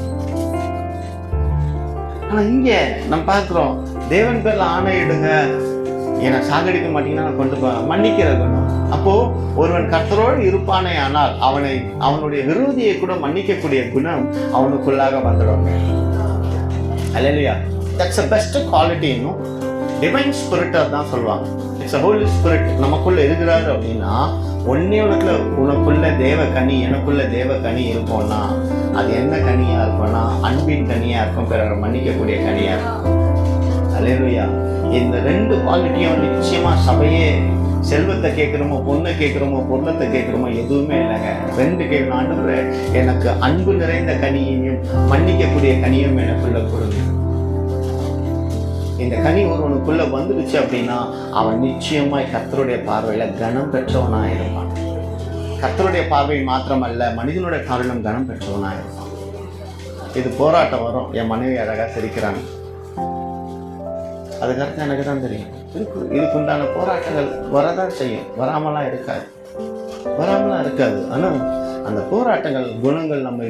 ஆனா இங்க நம்ம பார்க்கிறோம், தேவன் பேர்ல ஆணையிடுங்க, என்னை சாகடிக்க மாட்டீங்கன்னா நான் கொண்டு மன்னிக்கிற குணம். அப்போ ஒருவன் கர்த்தரோடு இருப்பானே ஆனால் அவனுடைய விரோதியை கூட மன்னிக்கக்கூடிய குணம் அவனுக்குள்ளாக வந்துடும். Hallelujah. That's a best quality. இன்னும் டிவைன் ஸ்பிரிட் தான் சொல்லுவாங்க. இட்ஸ் a holy spirit நமக்குள்ள இருக்கிறாரு அப்படின்னா, உனக்குள்ள தேவ கனி, எனக்குள்ள தேவ கனி இருக்கும்னா அது என்ன கனியா இருக்கும்னா அன்பின் கனியா இருக்கும், பிறரை மன்னிக்கக்கூடிய கனியா இருக்கும். அல்லேலூயா. இந்த 2 குவாலிட்டியும் நிச்சயமா செல்வத்தை கேட்குறோமோ, பொண்ணை கேட்குறோமோ, பொருளத்தை கேட்குறோமோ, எதுவுமே இல்லைங்க. 2 கேள்வி. ஆண்டவரே, எனக்கு அன்பு நிறைந்த கனியையும் மன்னிக்கக்கூடிய கனியும் எனக்குள்ள கொடுங்க. இந்த கனி ஒருவனுக்குள்ள வந்துடுச்சு அப்படின்னா அவன் நிச்சயமாய் கர்த்தருடைய பார்வையில கனம் பெற்றவனா இருப்பான். கர்த்தருடைய பார்வை மாத்திரமல்ல, மனிதனுடைய பார்வையிலும் கனம் பெற்றவனா இருப்பான். இது போராட்டம் வரும். என் மனைவி அழகா சிரிக்கிறாங்க, அதுக்கடுத்து எனக்கு தான் தெரியும். இதுக்கு உண்டான போராட்டங்கள் வரதான் செய்யும், வராமலாம் இருக்காது. ஆனால் அந்த போராட்டங்கள், குணங்கள் நம்ம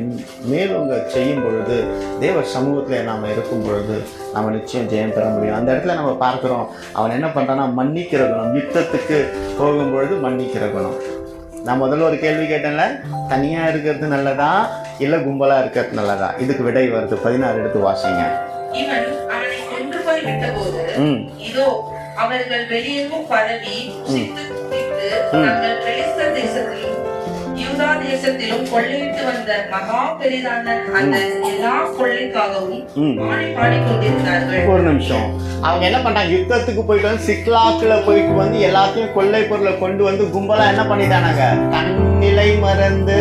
மேலோங்க செய்யும் பொழுது, தேவ சமூகத்தில் நாம் இருக்கும் பொழுது நம்ம நிச்சயம் ஜெயம் பெற முடியும். அந்த இடத்துல நம்ம பார்க்குறோம், அவன் என்ன பண்ணுறான்னா மன்னிக்கிற குணம். யுத்தத்துக்கு போகும்பொழுது மன்னிக்கிற குணம். நான் முதல்ல ஒரு கேள்வி கேட்டேன்ல, தனியாக இருக்கிறது நல்லதா இல்லை கும்பலாக இருக்கிறது நல்லதா? இதுக்கு விடை வருது. 16 எடுத்து வாசிங்க. இவன் அவனை கொண்டு போய் விட்டபோது, இதோ அவர்கள் வெளியெங்கும் பரவி தங்கள் கிரேஸ்த தேசத்திலும் யூதா தேசத்திலும் கொள்ளையிட்டு வந்த மகா பெரிதான அந்த எல்லா கொள்ளைக்காகவும் பாடிக்கொண்டிருந்தார்கள். ஒரு நிமிஷம், அவங்க என்ன பண்றாங்க? யுத்தத்துக்கு போயிட்டு வந்து சிக்லாக்குல போயிட்டு வந்து எல்லாத்தையும் கொள்ளை பொருளை கொண்டு வந்து கும்பலா என்ன பண்ணிட்டானாங்க? தன்னிலை மறந்து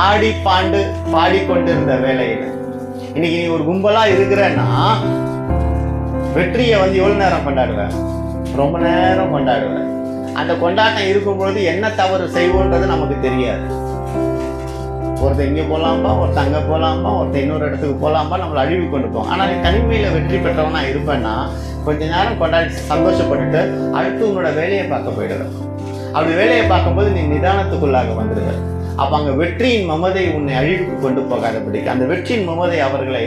ஆடி பாண்டு பாடிக்கொண்டிருந்த வேலையில. இன்னைக்கு நீ ஒரு கும்பலா இருக்கிறன்னா வெற்றியை வந்து எவ்வளவு நேரம் கொண்டாடுவேன்? ரொம்ப நேரம் கொண்டாடுவேன். அந்த கொண்டாட்டம் இருக்கும்பொழுது என்ன தவறு செய்வோன்றது நமக்கு தெரியாது. ஒருத்தர் இங்கே போகலாம்பா, ஒருத்தர் அங்கே போகலாம்பா, ஒருத்தர் இன்னொரு இடத்துக்கு போகலாம்பா, நம்மளை அழிவு கொண்டு போவோம். ஆனால் நீ தனிமையில் வெற்றி பெற்றவனா இருப்பேன்னா கொஞ்ச நேரம் கொண்டாடி சந்தோஷப்பட்டுட்டு அடுத்து உன்னோட வேலையை பார்க்க போயிடுவேன். அப்படி வேலையை பார்க்கும்போது நீ நிதானத்துக்குள்ளாக வந்துடுவேன். அப்போ அங்கே வெற்றியின் மமதை உன்னை அழிவுக்கு கொண்டு போகாதபடிக்கு, அந்த வெற்றியின் மமதை அவர்களை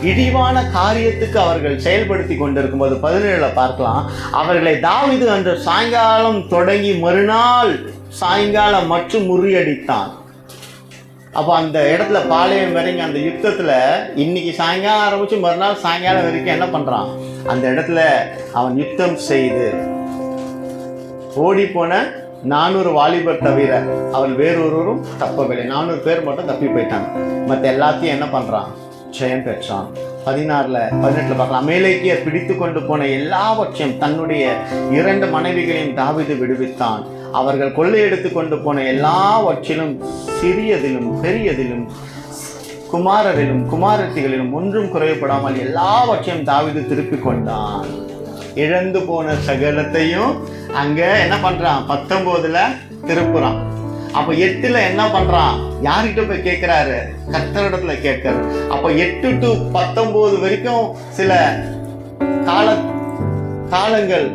இழிவான காரியத்துக்கு அவர்கள் செயல்படுத்தி கொண்டிருக்கும் போது 17 பார்க்கலாம். அவர்களை தாவீது அன்று சாயங்காலம் தொடங்கி மறுநாள் சாயங்காலம் மற்றும் முறியடித்தான். அப்போ அந்த இடத்துல பாளையம் வரைக்கும் அந்த யுத்தத்தில் இன்னைக்கு சாயங்காலம் ஆரம்பித்து மறுநாள் சாயங்காலம் வரைக்கும் என்ன பண்ணுறான்? அந்த இடத்துல அவன் யுத்தம் செய்து ஓடிப்போன 400 வாலிபர் தவிர அவள் வேறொருவரும் தப்பவில்லை. 400 பேர் மட்டும் தப்பி போயிட்டாங்க. மற்ற எல்லாத்தையும் என்ன பண்ணுறான்? ஜெயம் பெற்றான். 18 பார்க்கலாம். அமலேக்கியர் பிடித்து கொண்டு போன எல்லாவற்றையும் தன்னுடைய 2 மனைவிகளையும் தாவீது விடுவித்தான். அவர்கள் கொள்ளையெடுத்து கொண்டு போன எல்லாவற்றிலும் சிறியதிலும் பெரியதிலும் குமாரரிலும் குமாரத்திகளிலும் ஒன்றும் குறைவுபடாமல் எல்லாவற்றையும் தாவீது திருப்பி கொண்டான். இழந்து போன சகலத்தையும் அங்க என்ன பண்றான்? 19 திருப்புறான். அப்ப 8 என்ன பண்றான்? யார்கிட்ட போய் கேட்கிறாரு? கர்த்தரிடத்துல கேட்கிறாரு. அப்ப 8 to 19 வரைக்கும் சில காலங்கள்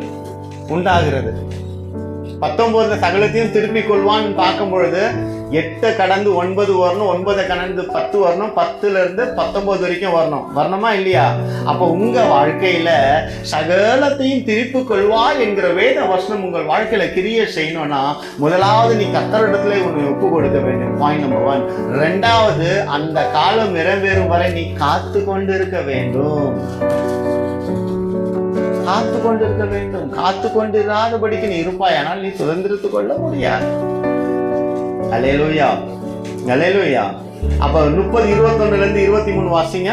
உண்டாகிறது. 19 சகலத்தையும் திருப்பிக் கொள்வான்னு பார்க்கும் பொழுது 8 கடந்து 9 வரணும், 9 கடந்து 10 வரணும், 10ல இருந்து 19 வரைக்கும் வரணுமா இல்லையா? அப்போ உங்க வாழ்க்கையில சகலத்தையும் திருப்பி கொள்வாய் என்கிற வேத வசனம் உங்கள் வாழ்க்கையில கிரியை செய்யணும்னா முதலாவது நீ கர்த்தரிடத்துல உன்னை ஒப்பு கொடுக்க வேண்டும். Point number 1. 2வது, அந்த காலம் நிறைவேறும் வரை நீ காத்து கொண்டு இருக்க வேண்டும். காத்து கொண்டிருக்க வேண்டும். காத்து கொண்டிராதபடிக்கு நீ இருப்பாய், ஆனால் நீ சுதந்திரத்து கொள்ள முடியாது. அல்லேலூயா, அல்லேலூயா. அப்ப 30, 21ல இருந்து 23 வாசிங்க.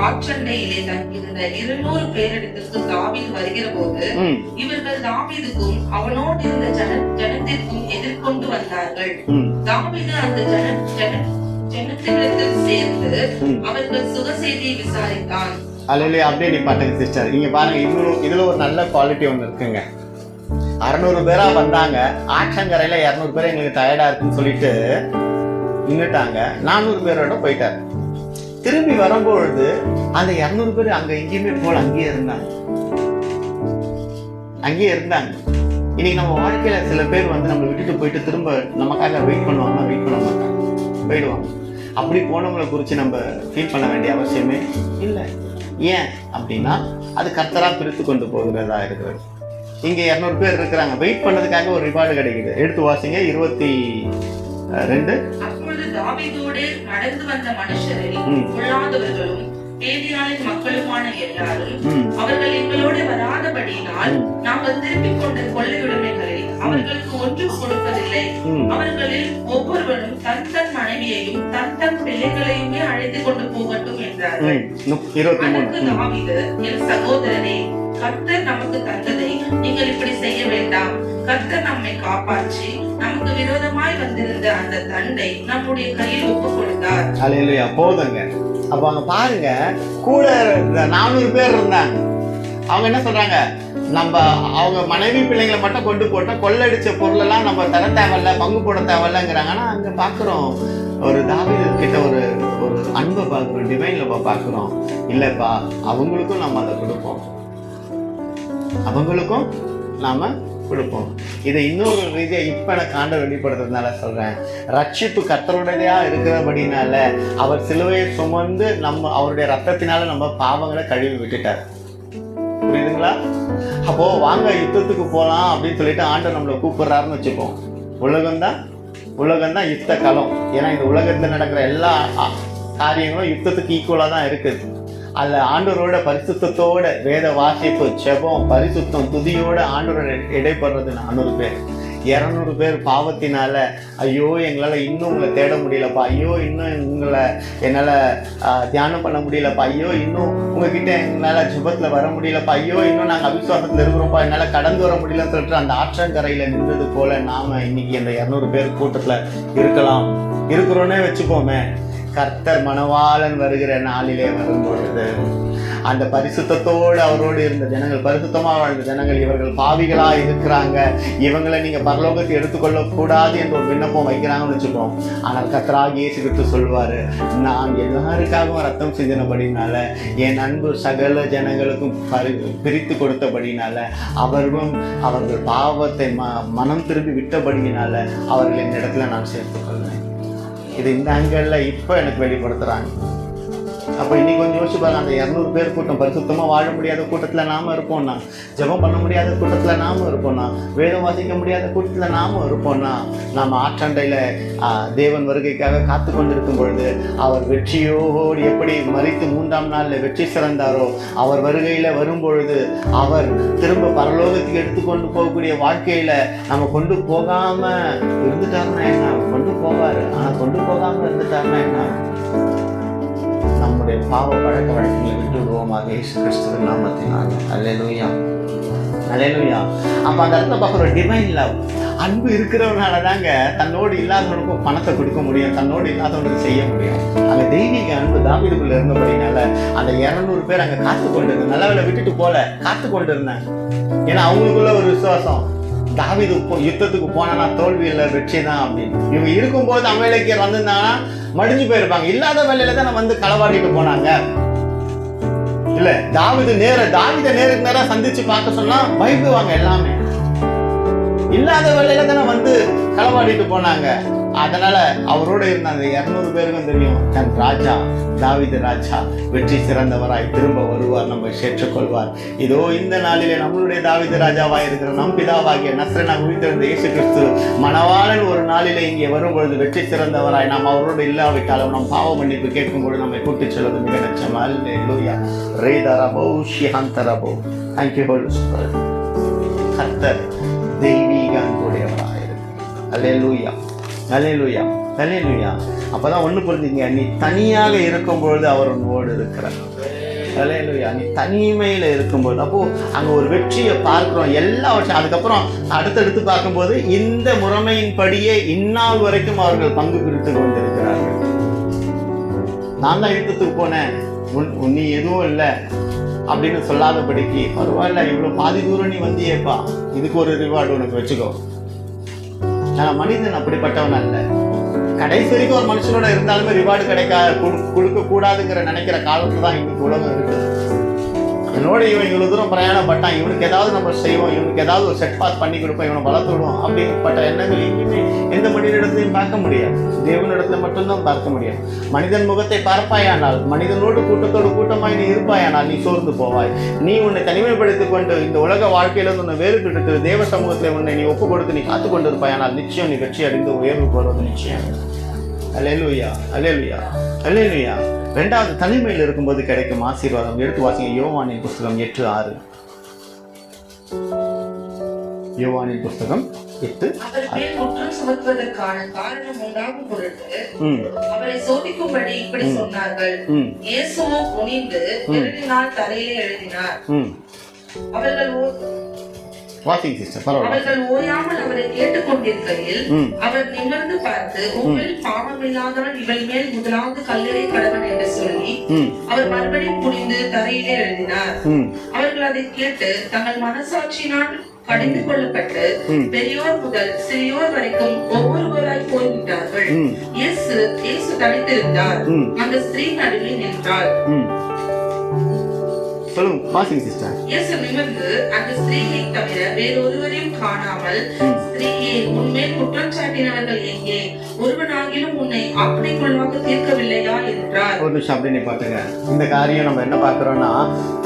ஆற்றண்டையிலே தங்கியிருந்த 200 பேரிடத்திற்கு தாவீது வருகிற போது இவர்கள் தாவீதுக்கும் அவனோடு இருந்த ஜனத்திற்கும் எதிர்கொண்டு வந்தார்கள். தாவீது அந்த ஜனத்தினிடத்தில் சேர்ந்து அவர்கள் சுக செய்தியை விசாரித்தான். அல்லேலூயா. அப்படியே நீ பாட்டுங்க சிஸ்டர். இங்க பாருங்க, இதுல ஒரு நல்ல குவாலிட்டி ஒன்று இருக்குங்க. 600 பேரா வந்தாங்க. ஆற்றங்கரையில 200 பேர் எங்களுக்கு டயர்டா இருக்குன்னு சொல்லிட்டு நின்றுட்டாங்க. 400 பேரோட போயிட்டாரு. திரும்பி வரும்பொழுது அந்த 200 பேர் அங்க எங்கேயுமே போல அங்கேயே இருந்தாங்க. இன்னைக்கு நம்ம வாழ்க்கையில சில பேர் வந்து நம்ம விட்டுட்டு போயிட்டு திரும்ப நமக்காக வெயிட் பண்ண மாட்டாங்க, போயிடுவாங்க. அப்படி போனவங்களை குறித்து நம்ம ஃபீல் பண்ண வேண்டிய அவசியமே இல்லை. ஏன் அப்படின்னா அது கர்த்தரா பிரித்து கொண்டு போகிறதா இருக்கிறது. இங்க 200 பேர் இருக்கிறாங்க, வெயிட் பண்ணதுக்காக ஒரு ரிவார்டு கிடைக்குது. எடுத்து வாசிங்க 22. அப்பொழுது தாவீதோடு நடந்து வந்த மனுஷரில் பொல்லாதவர்களும் பேலியாளின் மக்களுமான எல்லாரும் அவர்கள் எங்களோடு வராதபடியினால் நாங்கள் திருப்பிக் கொண்ட கொள்ளையுடைமைகளை அவர்களுக்கு ஒன்றும் கொடுப்பதில்லை. அவர்களில் ஒவ்வொருவரும் தன் தன் மனைவியையும் தன் தன் பிள்ளைகளையுமே அழைத்து கொண்டு போகட்டும் என்றார்கள். அதற்கு தாவீது, என் சகோதரரே, கர்த்தர் நமக்கு தந்ததை நீங்கள் இப்படி செய்ய வேண்டாம். கர்த்தர் நம்மை காப்பாற்றி நமக்கு விரோதமாய் வந்திருந்த அந்த தண்டை நம்முடைய கையில் ஒப்பு கொடுத்தார். அல்லேலூயா. போதுங்க. அப்ப அங்க பாருங்க, கூட 400 பேர் இருந்தாங்க. அவங்க என்ன சொல்றாங்க, நம்ம அவங்க மனைவி பிள்ளைங்களை மட்டும் கொண்டு போட்டோம், கொள்ளடிச்ச பொருளெல்லாம் நம்ம தர தேவையில்ல, பங்கு போட தேவையில்லைங்கிறாங்க. ஆனா அங்க பாக்குறோம், ஒரு தாவீது கிட்ட ஒரு அன்பை பார்க்குறோம், டிவைன்ல பார்க்குறோம். இல்லப்பா, அவங்களுக்கும் நம்ம அதை கொடுப்போம், அவங்களுக்கும் நாம கொடுப்போம். இதை இன்னொரு ரீதியா இப்ப எனக்கு ஆண்டவர் வெளிப்படுத்துறதுனால சொல்றேன். ரட்சிப்பு கர்த்தருடையதா இருக்கிறபடினால அவர் சிலுவையை சுமந்து நம்ம அவருடைய ரத்தத்தினால நம்ம பாவங்களை கழுவி விட்டுட்டார். புரியுதுங்களா? அப்போ வாங்க யுத்தத்துக்கு போலாம் அப்படின்னு சொல்லிட்டு ஆண்டவர் நம்மளை கூப்பிடுறாருன்னு வச்சுப்போம். உலகம்தான் யுத்த களம். ஏன்னா இந்த உலகத்துல நடக்கிற எல்லா காரியங்களும் யுத்தத்துக்கு ஈக்குவலா தான் இருக்குது. அதில் ஆண்டவரோட பரிசுத்தத்தோட வேத வாசிப்பு, ஜெபம், பரிசுத்தம், துதியோட ஆண்டவரோட இடைப்படுறது 400 பேர். 200 பேர் பாவத்தினால, ஐயோ எங்களால் இன்னும் உங்களை தேட முடியலப்பா, ஐயோ இன்னும் என்னால் தியானம் பண்ண முடியலப்பா, ஐயோ இன்னும் உங்ககிட்ட எங்களால் ஜெபத்தில் வர முடியலப்பா, ஐயோ இன்னும் நாங்கள் அவிசுவாசத்தில் இருக்கிறோம்ப்பா, என்னால் கடந்து வர முடியலன்னு சொல்லிட்டு அந்த ஆற்றங்கரையில் நின்றது போல நாம் இன்னைக்கு இந்த 200 பேர் கூட்டத்தில் இருக்கிறோன்னே வச்சுப்போமே. கர்த்தர் மணவாளன் வருகிற நாளிலே வரும்பொழுது அந்த பரிசுத்தத்தோடு அவரோடு இருந்த ஜனங்கள், பரிசுத்தமாக வாழ்ந்த ஜனங்கள், இவர்கள் பாவிகளா இருக்கிறாங்க, இவங்களை நீங்க பரலோகத்தை எடுத்துக்கொள்ள கூடாது என்று ஒரு விண்ணப்பம் வைக்கிறாங்கன்னு வச்சுப்போம். ஆனால் கர்த்தராகிய இயேசு கிறிஸ்து சொல்வாரு, நான் எல்லாருக்காகவும் ரத்தம் சிந்தினபடினால, என் அன்பு சகல ஜனங்களுக்கும் பிரித்து கொடுத்தபடினால, அவர்கள் பாவத்தை மனம் திரும்பி விட்டபடியினால அவர்கள் இந்த இடத்துல நான் சேர்த்துக் கொள்வேன். இது இந்த ஆங்கிள் இப்போ எனக்கு வெளிப்படுத்துறாங்க. அப்போ இன்னைக்கு கொஞ்சம் யோசிச்சு பாருங்க, அந்த 200 பேர் கூட்டம், பரிசுத்தமாக வாழ முடியாத கூட்டத்தில் நாம இருப்போம்னா, ஜெபம் பண்ண முடியாத கூட்டத்தில் நாம இருப்போம்னா, வேதம் வாசிக்க முடியாத கூட்டத்தில் நாம இருப்போம்னா, நாம் ஆற்றண்டையில் தேவன் வருகைக்காக காத்து கொண்டிருக்கும் பொழுது அவர் வெற்றியோடு எப்படி மரித்து 3ஆம் நாளில் வெற்றி சிறந்தாரோ, அவர் வருகையில் வரும்பொழுது அவர் திரும்ப பரலோகத்துக்கு எடுத்துக்கொண்டு போகக்கூடிய வாழ்க்கையில் நம்ம கொண்டு போகாம இருந்துட்டாருன்னா என்ன? கொண்டு போவார். ஆனால் கொண்டு போகாம இருந்துட்டாருன்னா என்ன? நம்முடைய பாவ பழக்க வழக்கங்களை விட்டு விடுவோமாக இயேசு கிறிஸ்துவின் நாமத்தினால. அல்லேலூயா, அல்லேலூயா. அப்போ அந்த இடத்துல பார்க்குற டிவைன் லவ், அன்பு இருக்கிறவனால தாங்க தன்னோடு இல்லாதவனுக்கும் பணத்தை கொடுக்க முடியும், தன்னோடு இல்லாதவனுக்கு செய்ய முடியும். அங்கே தெய்வீக அன்பு தாவீதுக்குள்ள இருந்தபடினால அந்த 200 பேர் அங்கே காத்து கொண்டு இருந்தேன். நல்ல வேலை விட்டுட்டு போல, காத்து கொண்டு இருந்தேன். ஏன்னா அவங்களுக்குள்ள ஒரு விசுவாசம், தாவீது யுத்தத்துக்கு போனா தோல்வி இல்லை, வெற்றி தான் அப்படின்னு. இவங்க இருக்கும்போது அமலேக்கியர் வந்திருந்தாங்கன்னா மடிஞ்சு போயிருப்பாங்க. இல்லாத வேலையில தான் வந்து களவாடிட்டு போனாங்க. இல்ல, தாவீதை நேருக்கு நேரம் சந்திச்சு பார்க்க சொன்னா பயப்படுவாங்க எல்லாமே. இல்லாத வேலையில தானே வந்து களவாடிட்டு போனாங்க. அதனால அவரோட இருந்த அந்த 200 பேருக்கும் தெரியும், தன் ராஜா தாவீது ராஜா வெற்றி சிறந்தவராய் திரும்ப வருவார், நம்ம ஏற்றுக்கொள்வார். இதோ இந்த நாளிலே நம்மளுடைய தாவீது ராஜாவாய் இருக்கிற நம் பிதாவாகிய நசரேயனாக உயிர்த்தெழுந்த இயேசு கிறிஸ்து மணவாளன் ஒரு நாளிலே இங்கே வரும்பொழுது வெற்றி சிறந்தவராய் நாம் அவரோடு இல்லாவிட்டாலும் நம் பாவ மன்னிப்பு கேட்கும் பொழுது நம்மை கூட்டிச் செல்வது மிக நிச்சயம். அல்லேலூயா. ரேதரபோ ஷிஹந்தரபோ. Thank you Holy Spirit. கர்த்தர் தெய்வீக அன்புடையவராய் இருக்கிறார். அல்லேலூயா, அல்லேலூயா, அல்லேலூயா. அப்பதான் ஒண்ணு புரிஞ்சுங்க, நீ தனியாக இருக்கும் பொழுது அவர் உன்னோடு இருக்கிறார். அல்லேலூயா. நீ தனிமையில இருக்கும்போது, அப்போ அங்க ஒரு வெற்றியை பார்க்கிறோம் எல்லாவற்றையும். அதுக்கப்புறம் அடுத்தடுத்து பார்க்கும்போது இந்த முறைமையின்படியே இந்நாள் வரைக்கும் அவர்கள் பங்கு பிரித்து கொண்டிருக்கிறார்கள். நான் தான் யுத்தத்துக்கு போனேன், நீ எதுவும் இல்லை அப்படின்னு சொல்லாதபடிக்கு, பரவாயில்ல இவ்வளவு பாதி தூரம் நீ வந்தியேப்பா, இதுக்கு ஒரு ரிவார்டு உனக்கு வச்சுக்கோ. நான் மனிதன் அப்படிப்பட்டவன் அல்ல. கடைசி வரைக்கும் ஒரு மனுஷனோட இருந்தாலுமே ரிவார்டு கொடுக்க கூடாதுங்கிற நினைக்கிற காலத்துல தான் இன்னைக்கு உலகம் இருக்குது. என்னோட இவன் இவ்வளவு தூரம் பிரயாணப்பட்டான், இவனுக்கு ஏதாவது நம்ம செய்வோம், இவனுக்கு ஏதாவது ஒரு செட் பாஸ் பண்ணி கொடுப்போம், இவனை வளர்த்து விடுவோம் அப்படிப்பட்ட எண்ணங்கள் எங்கேயுமே எந்த மனிதனிடத்தையும் பார்க்க முடியாது. தேவனிடத்துல மட்டும்தான் பார்க்க முடியும். மனிதன் முகத்தை பார்ப்பாயானால், மனிதனோடு கூட்டத்தோடு கூட்டமாய் நீ இருப்பாயானால் நீ சோர்ந்து போவாய். நீ உன்னை தனிமைப்படுத்திக் கொண்டு இந்த உலக வாழ்க்கையிலிருந்து உன்னை வேறுபட்டு தேவ சமூகத்தில் உன்னை நீ ஒப்பு கொடுத்து நீ காத்து கொண்டு இருப்பாயானால் நிச்சயம் நீ வெற்றி அடைந்து உயர்வு போறது நிச்சயம். அல்லேலூயா, அல்லேலூயா, அல்லேலூயா. 2வது தனிமையில் இருக்கும்போது கிடைக்கும் ஆசீர்வாதம். எடுத்து வாசிங்க யோவானின் புஸ்தகம் 8:6. யோவானின் புஸ்தகம் 8. அவர் மேல் குற்றம் சுமத்துவதற்கான காரணம் உண்டாகும் பொருட்டு அவரை சோதிக்கும்படி இப்படி சொன்னார்கள். இயேசுவோ குனிந்து விரலினால் தரையிலே எழுதினார். அவர்கள் ஓயாமல் அவரை கேட்டுக்கொண்டிருக்கையில் அவர் நிமிர்ந்து பார்த்து, உங்களில் பாவம் இல்லாதவன் இவள் மேல் முதலாவது கல்லறை கடவன் என்று சொல்லி அவர் மறுபடியும் குனிந்து தரையிலே எழுதினார். அவர்கள் அதை கேட்டு தங்கள் மனசாட்சியினால் கடிந்து கொள்ளப்பட்டு பெரியோர் முதல் சிறியோர் வரைக்கும் ஒவ்வொருவராய் போய்விட்டார்கள். இயேசு தனித்திருந்தார். அந்த ஸ்திரீ நடுவில் நின்றாள். இயேசு நிமிர்ந்து அந்த ஸ்திரீயை தவிர வேறொருவரையும் காணாமல், ஸ்திரீயே, உன்மேல் குற்றம் சாட்டினவர்கள் எங்கே? ஒருவனாகிலும் உன்னை ஆக்கினைக்குள்ளாக தீர்க்கவில்லையா என்றார். ஒரு நிமிஷம் அப்படின்னு பாத்துங்க. இந்த காரியம் நம்ம என்ன பார்க்கிறோம்னா,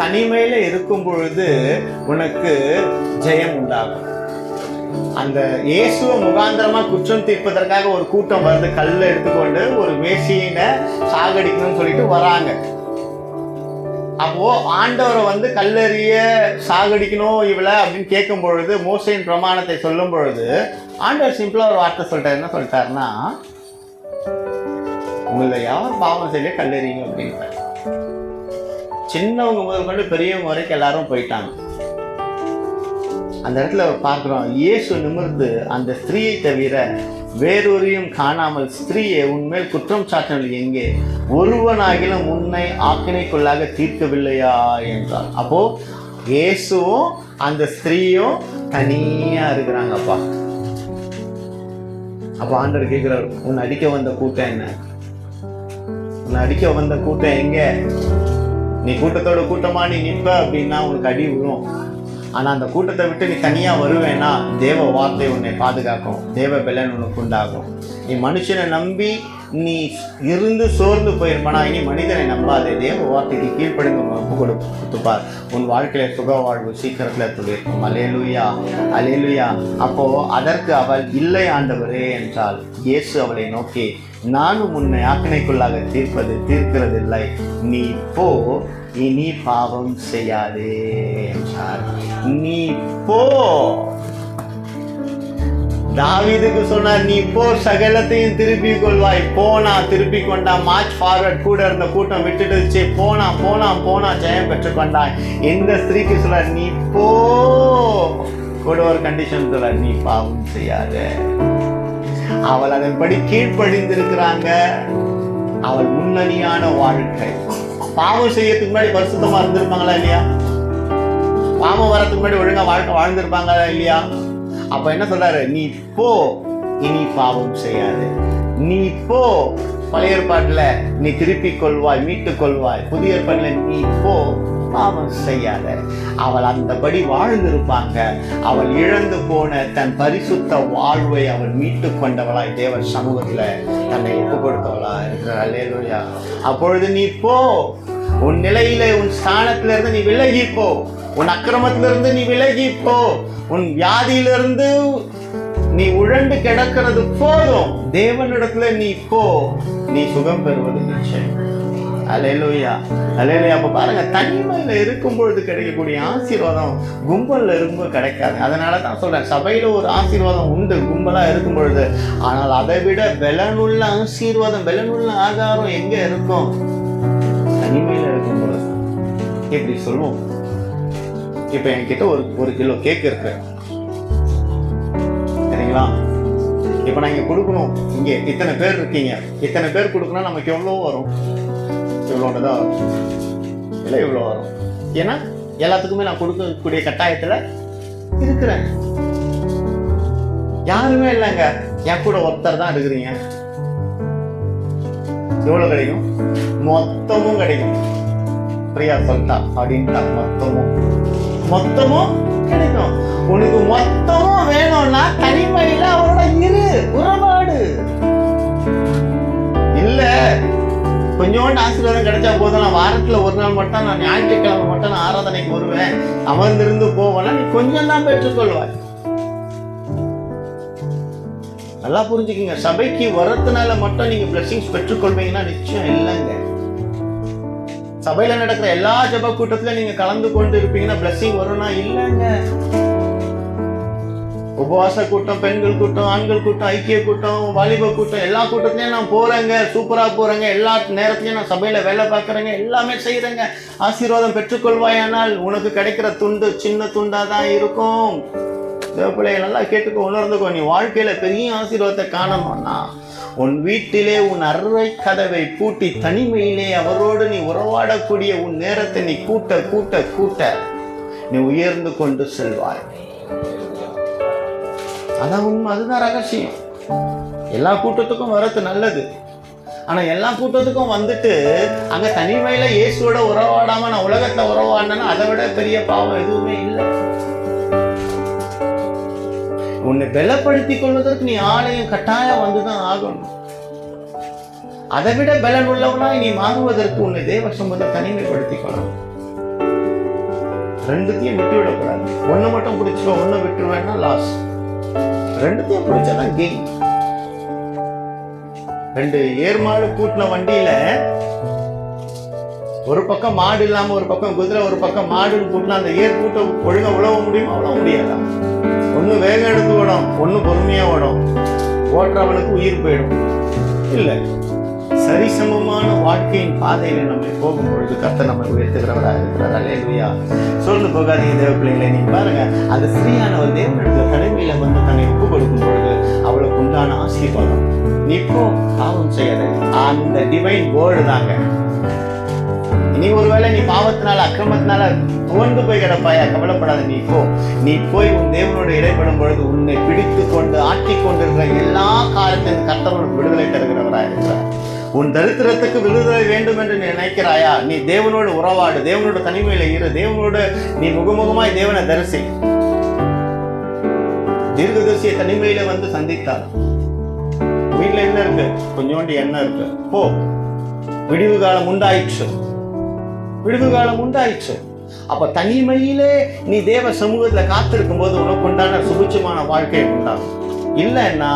தனிமையில இருக்கும் பொழுது உனக்கு ஜெயம் உண்டாகும். அந்த இயேசுவ முகாந்திரமா குற்றம் தீர்ப்பதற்காக ஒரு கூட்டம் வருது, கல்ல எடுத்துக்கொண்டு ஒரு வேசியினை சாகடிக்கணும்னு சொல்லிட்டு வராங்க. அப்போ ஆண்டவரை கல்லறிய சாகடிக்கணும் இவளை அப்படின்னு கேட்கும் பொழுது, மோசையின் பிரமாணத்தை சொல்லும் பொழுது ஆண்டவர் சிம்பிளா ஒரு வார்த்தை சொல்லிட்டாரு. என்ன சொல்லிட்டாருன்னா, உங்களை யார் பாவம் செய்ய கல்லறிங்க அப்படின்னு. சின்னவங்க முதல் கொண்டு பெரியவங்க வரைக்கும் எல்லாரும் போயிட்டாங்க. அந்த இடத்துல பார்க்கிறோம், இயேசு நிமிர்ந்து அந்த ஸ்திரீயை தவிர வேறொரையும் காணாமல், ஸ்திரீயை உன்மேல் குற்றம் சாட்டினவள் எங்கே? ஒருவனாகிலும் உன்னை ஆக்கினைக்குள்ளாக தீர்க்கவில்லையா என்றார். அப்போ இயேசுவும் அந்த ஸ்திரீயும் தனியா இருக்கிறாங்கப்பா. அப்ப ஆண்டவர் கேட்கிறார், உன்னை அடிக்க வந்த கூட்டம் என்ன? உன்னை அடிக்க வந்த கூட்டம் எங்க? நீ கூட்டத்தோட கூட்டமா நீ நிற்ப அப்படின்னா உனக்கு அடி விழும். ஆனா அந்த கூட்டத்தை விட்டு நீ தனியா வருவேன்னா தேவ வார்த்தை உன்னை பாதுகாக்கும், தேவ பலன் உனக்கு உண்டாகும். நீ மனுஷனை நம்பி நீ இருந்து சோர்ந்து போயிருப்பானா, இனி மனிதனை நம்பாதே, தேவ வார்த்தைக்கு கீழ்ப்படிந்து ஒப்பு கொடுத்துப்பார். உன் வாழ்க்கையில சுக வாழ்வு சீக்கிரத்துல துளிர்க்கும். அல்லேலூயா, அல்லேலூயா. அப்போ அதற்கு அவள், இல்லை ஆண்டவரே என்றால், இயேசு அவளை நோக்கி, நானும் உன்னை ஆக்கினைக்குள்ளாக தீர்க்கிறதில்லை, நீ போ, இனி பாவம் செய்யாதே என்றார். நீ போ. தாவீதுக்கு சொன்னார், நீ போ, சகலத்தையும் திருப்பி கொள்வாய். போனா, திருப்பி கொண்டா, மார்ச் ஃபார்வர்ட். கூட இருந்த கூட்டம் விட்டுடுச்சு, போனா போனா போனா ஜெயம் பெற்றுக்கொண்டாய். இந்த ஸ்திரீக்கு சொல்றார், நீ போ. கூட ஒரு கண்டிஷன் சொல்றார், நீ பாவம் செய்யாத. அவள் அதன்படி கீழ்ப்படிந்திருக்கிறாங்க. அவள் முன்னணியான வாழ்க்கை. பாவம் செய்யறதுக்கு முன்னாடி பரிசுத்தமா இருந்திருப்பாங்களா இல்லையா? பாவம் வரதுக்கு முன்னாடி ஒழுங்கா வாழ்க்கை வாழ்ந்திருப்பாங்களா இல்லையா? அப்ப என்ன சொல்றாரு, நீ போ, இனி பாவம் செய்யாது. நீ போ. பழைய ஏற்பாட்டுல நீ திருப்பிக் கொள்வாய், மீட்டுக் கொள்வாய். புதிய ஏற்பாட்டுல நீ போ, பாவம் செய்யாத. அவள் அந்தபடி வாழ்ந்திருப்பாங்க. அவள் இழந்து போன தன் பரிசுத்த வாழ்வை அவள் மீட்டு கொண்டவளாய் தேவ சமூகத்துல தன்னை ஒப்பு கொடுத்தவளா இருக்கிறாள். அல்லேலூயா. அப்பொழுது நீ போ, உன் நிலையில உன் ஸ்தானத்துல இருந்து நீ விலகி போ, உன் அக்கிரமத்திலிருந்து நீ விலகி போ, உன் வியாதியிலிருந்து நீ உழண்டு கிடக்கிறது போதும். தேவனிடத்துல நீ போ, நீ சுகம் பெறுவது நிச்சயம். அல்லேலூயா, அல்லேலூயா. அப்ப பாருங்க, தனிமையில இருக்கும் பொழுது கிடைக்கக்கூடிய ஆசீர்வாதம் கும்பல்ல இருக்கும்போது கிடைக்காது. அதனாலதான் சொல்றேன், சபையில ஒரு ஆசீர்வாதம் உண்டு கும்பலா இருக்கும் பொழுது. ஆனால் அதை விட பலனுள்ள ஆசீர்வாதம், பலனுள்ள ஆகாரம் எங்க இருக்கும்? தனிமையில இருக்கும் பொழுது. எப்படி சொல்லுவோம்? இப்ப என்கிட்ட ஒரு கிலோ கேக் இருக்கு, சரிங்களா? இப்ப நான் இங்க கொடுக்கணும், இங்க இத்தனை பேர் இருக்கீங்க, இத்தனை பேர் கொடுக்கணும், நமக்கு எவ்வளவு வரும்? இவ்வளோதான் வரும் இல்லை, இவ்வளோ வரும். ஏன்னா எல்லாத்துக்குமே நான் கொடுக்கக்கூடிய கட்டாயத்துல இருக்கிறேன். யாருமே இல்லைங்க, என் கூட ஒருத்தர் தான் இருக்கிறீங்க. எவ்வளவு கிடைக்கும்? மொத்தமும் கிடைக்கும். பிரியா சொல்லிட்டா அப்படின்ட்டா, மொத்தமும் கிடைக்கும். உனக்கு மொத்தமும் வேணும்னா தனிமையில அவரோட இரு, உறவாடு. இல்ல கொஞ்சோண்டு ஆசீர்வாதம் கிடைச்சா போதும், நான் வாரத்துல ஒரு நாள் மட்டும், நான் ஞாயிற்றுக்கிழமை மட்டும் நான் ஆராதனைக்கு வருவேன், அமர்ந்திருந்து போவேன்னா நீ கொஞ்சம் தான் பெற்றுக்கொள்வாய். நல்லா புரிஞ்சுக்கீங்க. சபைக்கு வரதுனால மட்டும் நீங்க பிளஸிங்ஸ் பெற்றுக்கொள்வீங்கன்னா நிச்சயம் இல்லைங்க. சபையில நடக்கிற எல்லா ஜப கூட்டத்துல நீங்க கலந்து கொண்டு இருப்பீங்கன்னா பிளஸிங் வரும்னா இல்லைங்க. உபவாச கூட்டம், பெண்கள் கூட்டம், ஆண்கள் கூட்டம், ஐக்கிய கூட்டம், வாலிப கூட்டம், எல்லா கூட்டத்திலையும் நான் போகிறேங்க, சூப்பராக போகிறேங்க, எல்லா நேரத்துலையும் நான் சபையில் வேலை பார்க்குறேங்க, எல்லாமே செய்கிறேங்க, ஆசீர்வாதம் பெற்றுக்கொள்வாயானால் உனக்கு கிடைக்கிற துண்டு சின்ன துண்டாக தான் இருக்கும். தேவப்பிள்ளையை நல்லா கேட்டுக்கோ, உணர்ந்துக்கோ. நீ வாழ்க்கையில் பெரிய ஆசீர்வாதத்தை காணணும்னா உன் வீட்டிலே உன் அறை கதவை பூட்டி தனிமையிலே அவரோடு நீ உறவாடக்கூடிய உன் நேரத்தை நீ கூட்ட கூட்ட கூட்ட நீ உயர்ந்து கொண்டு செல்வாய். அதான் உண்மை, அதுதான் ரகசியம். எல்லா கூட்டத்துக்கும் வரது நல்லது. ஆனா எல்லா கூட்டத்துக்கும் வந்துட்டு அங்க தனிமையில இயேசுவோட உறவாடாம நான் உலகத்துல உறவாடினா அதை விட பெரிய பாவம் எதுவுமே இல்லை. உன்னை பலப்படுத்திக் கொள்வதற்கு நீ ஆலயம் கட்டாயம் வந்துதான் ஆகணும். அதை விட பலன் உள்ளவனா நீ மாறுவதற்கு உன்னை தேவ சம்பந்தம் தனிமைப்படுத்திக் கொள்ளணும். ரெண்டுத்தையும் விட்டு விடக்கூடாது. ஒண்ணு மட்டும் பிடிச்சிக்கோ, ஒண்ணு விட்டுருவேன்னா லாஸ். ரெண்டுத்தையும் பிடிச்சாதான் கெயின். 2 ஏர்மாடு கூட்டின வண்டியில ஒரு பக்கம் மாடு இல்லாம ஒரு பக்கம் குதிரை, ஒரு பக்கம் மாடுன்னு கூட்டினா அந்த ஏர் கூட்ட ஒழுங்கா உழவ முடியுமா? உழவ முடியாதா? ஒண்ணு வேகம் எடுத்து ஓடும், ஒண்ணு பொறுமையா ஓடும். ஓட்டுறவனுக்கு உயிர் போயிடும். இல்ல, சரிசமமான வாழ்க்கையின் பாதையில நம்ம போகும் பொழுது கர்த்தர் நம்ம உயர்த்துகிறவராக இருக்கிறார். அல்லேலூயா. சொல்ல போகாதீங்க தேவ பிள்ளைகளை. நீங்க பாருங்க, அந்த ஸ்திரீயானவள் தேவனுடைய தனிமையில வந்து தன்னை ஒப்பு கொடுக்கும் பொழுது அவளுக்கு உண்டான ஆசீர்வாதம். நீ இப்போ பாவம் செய்யாத, அந்த டிவைன் வேர்டு தாங்க. நீ ஒருவேளை நீ பாவத்தினால அக்கிரமத்தினால துவண்டு போய் கிடப்பாயா, கவலைப்படாத. நீ போய் உன் தேவனோடு இடைப்படும் பொழுது உன்னை பிடித்து கொண்டு ஆட்டி கொண்டிருக்கிற எல்லா காலத்தின் கர்த்தருக்கு விடுதலை தருகிறவராக இருக்கிறார். உன் தரித்திரத்துக்கு விடுதலை வேண்டும் என்று நீ நினைக்கிறாயா? நீ தேவனோடு உறவாடு, தேவனோட தனிமையில இரு, தேவனோடு நீ முகமுகமாய் தேவனை தரிசி. தீர்க்கதரிசியை தனிமையில வந்து சந்தித்தார். வீட்டுல என்ன இருக்கு? கொஞ்சோண்டு எண்ணெய் இருக்கு, போ. விடிவு காலம் உண்டாயிற்று, விடுவு காலம் உண்டாயிற்று. அப்ப தனிமையிலே நீ தேவ சமூகத்துல காத்திருக்கும் போது உனக்கு உண்டான சுபிட்சமான வாழ்க்கை உண்டாகும். இல்லைன்னா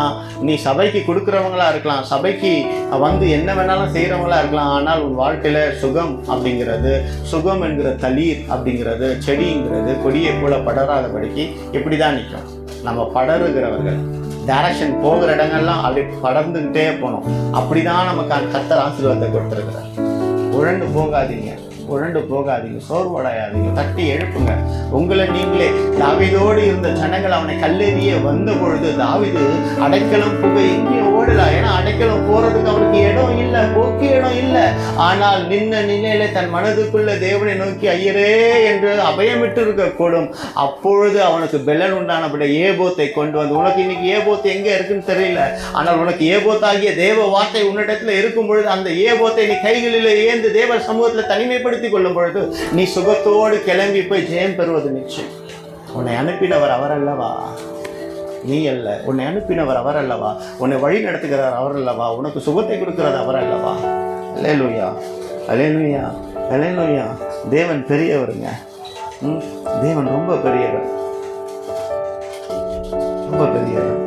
நீ சபைக்கு கொடுக்குறவங்களா இருக்கலாம், சபைக்கு வந்து என்ன வேணாலும் செய்யறவங்களா இருக்கலாம். ஆனால் உன் வாழ்க்கையில சுகம் அப்படிங்கிறது, சுகம் என்கிற தளிர் அப்படிங்கிறது, செடிங்கிறது கொடியை போல படராதபடிக்கு இப்படிதான் நிற்கும். நம்ம படருகிறவர்கள் டைரக்ஷன் போகிற இடங்கள்லாம் அப்படி படர்ந்துகிட்டே போனோம். அப்படிதான் நமக்கு கர்த்தர் ஆசீர்வாதத்தை கொடுத்துருக்கிறார். உழண்டு போகாதீங்க, உழண்டு போகாதீங்க, சோர்வடையாதீங்க, தட்டி எழுப்புங்க உங்களை நீங்களே. தாவீதோடு இருந்த ஜனங்கள் அவனை கல்லெறிய வந்த பொழுது தாவீது அடைக்கலம் புகை எங்கேயும் ஓடலாம். ஏன்னா அடைக்கலம் போறதுக்கு அவனுக்கு இடம் இல்லை, போக்கு இடம் இல்லை. ஆனால் நின்ன நிலையில தன் மனதுக்குள்ள தேவனை நோக்கி ஐயரே என்று அபயமிட்டு இருக்கக்கூடும். அப்பொழுது அவனுக்கு பெலன் உண்டானபடி ஏபோத்தை கொண்டு வந்து, உனக்கு இன்னைக்கு ஏபோத்து எங்க இருக்குன்னு தெரியல, ஆனால் உனக்கு ஏபோத்தாகிய தேவ வார்த்தை உன்னிடத்துல இருக்கும் பொழுது அந்த ஏபோத்தை நீ கைகளில் ஏந்து தேவ சமூகத்துல தனிமைப்படுத்தி கொள்ளும் பொழுது நீ சுகத்தோடு கிளம்பி போய் ஜெயம் பெறுவது நிச்சயம். உன்னை அனுப்பினவர் அவர் அல்லவா, நீ அல்ல. உன்னை அனுப்பினவர் அவர் அல்லவா, உன்னை வழி நடத்துகிறார் அவர் அல்லவா, உனக்கு சுகத்தை கொடுக்கிறது அவர் அல்லவா. அல்லேலூயா, அல்லேலூயா, அல்லேலூயா. தேவன் பெரியவருங்க. தேவன் ரொம்ப பெரியவர், ரொம்ப பெரியவர்.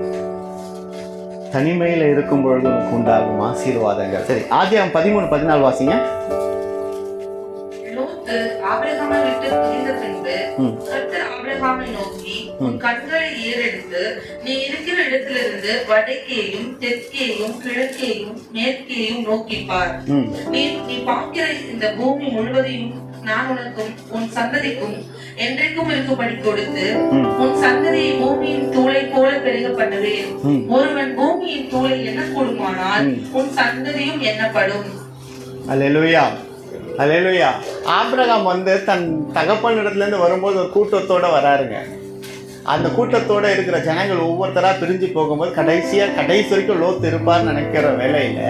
தனிமையில இருக்கும் பொழுது உனக்கு உண்டாகும் ஆசீர்வாதங்கள். சரி, ஆதியாகமம் 13:14 வாசிங்க. ஆபிரகாமை விட்டு பிரிந்த பின்பு கர்த்தர் ஆபிரகாமை நோக்கி, உன் கண்களை ஏறெடுத்து நீ இருக்கிற இடத்திலிருந்து வடக்கேயும் தெற்கேயும் கிழக்கேயும் மேற்கேயும் நோக்கிப்பார். நீ பார்க்கிற இந்த பூமி முழுவதையும் நான் உனக்கும் உன் சந்ததிக்கும் என்றைக்கும் இருக்கும்படி கொடுத்து உன் சந்ததியை பூமியின் தூளை போல பெருக பண்ணுவேன். ஒருவன் பூமியின் தூளை எண்ணக்கூடுமானால் உன் சந்ததியும் எண்ணப்படும். அல்லேலூயா, அல்லேலூயா. ஆபிரகாம் வந்து தன் தகப்பன் இடத்துல இருந்து வரும்போது ஒரு கூட்டத்தோட வராருங்க. அந்த கூட்டத்தோட இருக்கிற ஜனங்கள் ஒவ்வொருத்தரா பிரிஞ்சு போகும்போது கடைசி வரைக்கும் லோத்து இருப்பார்னு நினைக்கிற வேலையில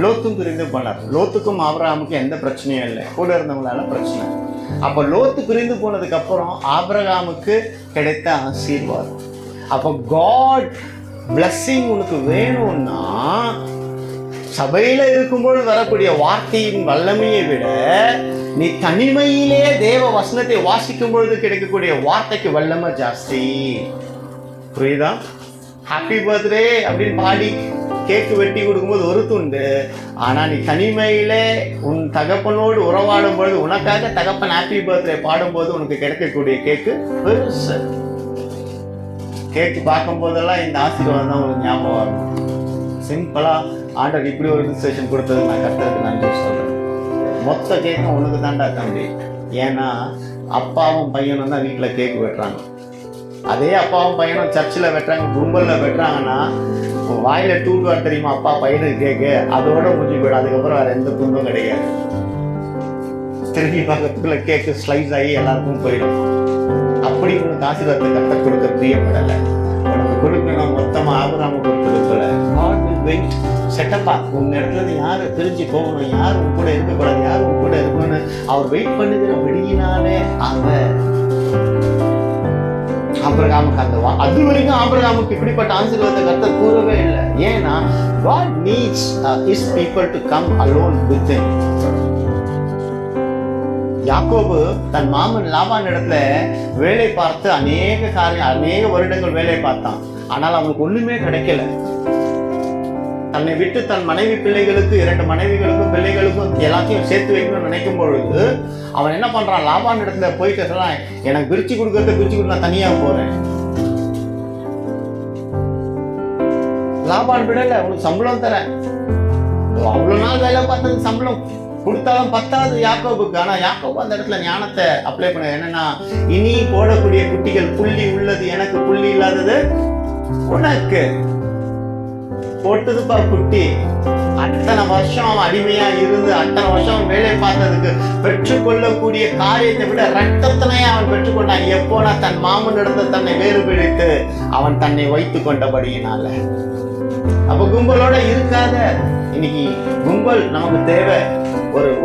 லோத்தும் பிரிந்து போனார். லோத்துக்கும் ஆபிரகாமுக்கும் எந்த பிரச்சனையும் இல்லை, கூட இருந்தவங்களால பிரச்சனை. அப்போ லோத்து பிரிந்து போனதுக்கு அப்புறம் ஆபிரகாமுக்கு கிடைத்த ஆசீர்வாதம். அப்போ காட் பிளஸ்ஸிங் உனக்கு வேணும்னா சபையில இருக்கும்போது வரக்கூடிய வார்த்தையின் வல்லமையை விட நீ தனிமையிலே தேவ வசனத்தை வாசிக்கும் பொழுது கிடைக்கக்கூடிய வார்த்தைக்கு வல்லமை ஜாஸ்தி. புரியுதா? ஹாப்பி பர்த்டே அப்படின்னு பாடி கேக்கு வெட்டி கொடுக்கும்போது ஒரு துண்டு. ஆனா நீ தனிமையிலே உன் தகப்பனோடு உறவாடும் பொழுது உனக்காக தகப்பன் ஹாப்பி பர்த்டே பாடும்போது உனக்கு கிடைக்கக்கூடிய கேக்கு பெருசு. கேக்கு பார்க்கும் போதெல்லாம் இந்த ஆசீர்வாதம் தான் உங்களுக்கு ஞாபகம் வரும். சிம்பிளாக ஆண்டர் இப்படி ஒரு ரிஜிஸ்ட்ரேஷன் கொடுத்தது நான் கர்த்தருக்கு நன்றி சொல்கிறேன். மொத்த கேக்கும் உனக்கு தாண்டா தம்பி. ஏன்னா அப்பாவும் பையனும் தான் வீட்டில் கேக்கு வெட்டுறாங்க. அதே அப்பாவும் பையனும் சர்ச்சில் வெட்டுறாங்க, கும்பலில் வெட்டுறாங்கன்னா வாயில் தூண்டுவார் தெரியுமா அப்பா பையனுக்கு கேக்கு, அதோட முடிஞ்சு போய்டும். அதுக்கப்புறம் வேறு எந்த துண்டும் கிடையாது. திரும்பி பக்கத்துல கேக்கு ஸ்லைஸ் ஆகி எல்லாருக்கும் போயிடும். அப்படி உனக்கு ஆசீர்வாதத்தை கர்த்தர் கொடுக்க பிரியப்படலை. உனக்கு கொடுக்கணும் மொத்தமாக ஆபிரகாம கொடுத்துருக்கல. God will wait. செட்டப்பா உங்க இடத்துல இருந்து யாரு பிரிஞ்சு போகணும், யார் உங்க கூட இருக்கக்கூடாது, யார் உங்க கூட இருக்கணும்னு அவர் வெயிட் பண்ணுகிற வெளியினாலே அவர் ஆபிரகாமுக்கு அந்த அது வரைக்கும் ஆபிரகாமுக்கு இப்படிப்பட்ட ஆசீர்வாதத்தை கர்த்தர் கூறவே இல்லை. ஏன்னா God needs his people to come alone with him. யாக்கோபு தன் மாமன் லாபான் இடத்துல வேலை பார்த்து அநேக வருடங்கள் வேலை பார்த்தான். ஆனால் அவனுக்கு ஒண்ணுமே கிடைக்கல. தன்னை விட்டு தன் மனைவி பிள்ளைகளுக்கு 2 மனைவிகளுக்கும் பிள்ளைகளுக்கும் எல்லாத்தையும் சேர்த்து வைக்கணும்னு நினைக்கும் பொழுது அவன் என்ன பண்றான், லாபான் இடத்துல போயிட்டு சொல்லலாம், எனக்கு பிரிச்சு கொடுக்கறத நான் தனியா போறேன். லாபான் விடல, உனக்கு சம்பளம் தரேன், அவ்வளவு நாள் வேலை பார்த்தது சம்பளம் கொடுத்தாலும் பத்தாது யாக்கோபுக்கு. ஆனா யாக்கோபு அந்த இடத்துல ஞானத்தை அப்ளை பண்ண என்னன்னா, இனி போடக்கூடிய குட்டிகள் புள்ளி உள்ளது எனக்கு, புள்ளி இல்லாதது உனக்கு. போட்டதுப்பா குட்டி. அத்தனை வருஷம் அவன் அடிமையா இருந்து அத்தனை வருஷம் வேலை பார்த்ததுக்கு பெற்றுக்கொள்ளக்கூடிய காரியத்தை விட ரத்தத்தினையே அவன் பெற்றுக்கொண்டான். எப்போனா தன் மாமன் இடத்துல தன்னை வேறுபிடித்து அவன் தன்னை வைத்துக் கொண்டபடியினால. அப்ப கும்பலோட இருக்காத. இன்னைக்கு கும்பல் நமக்கு தேவை,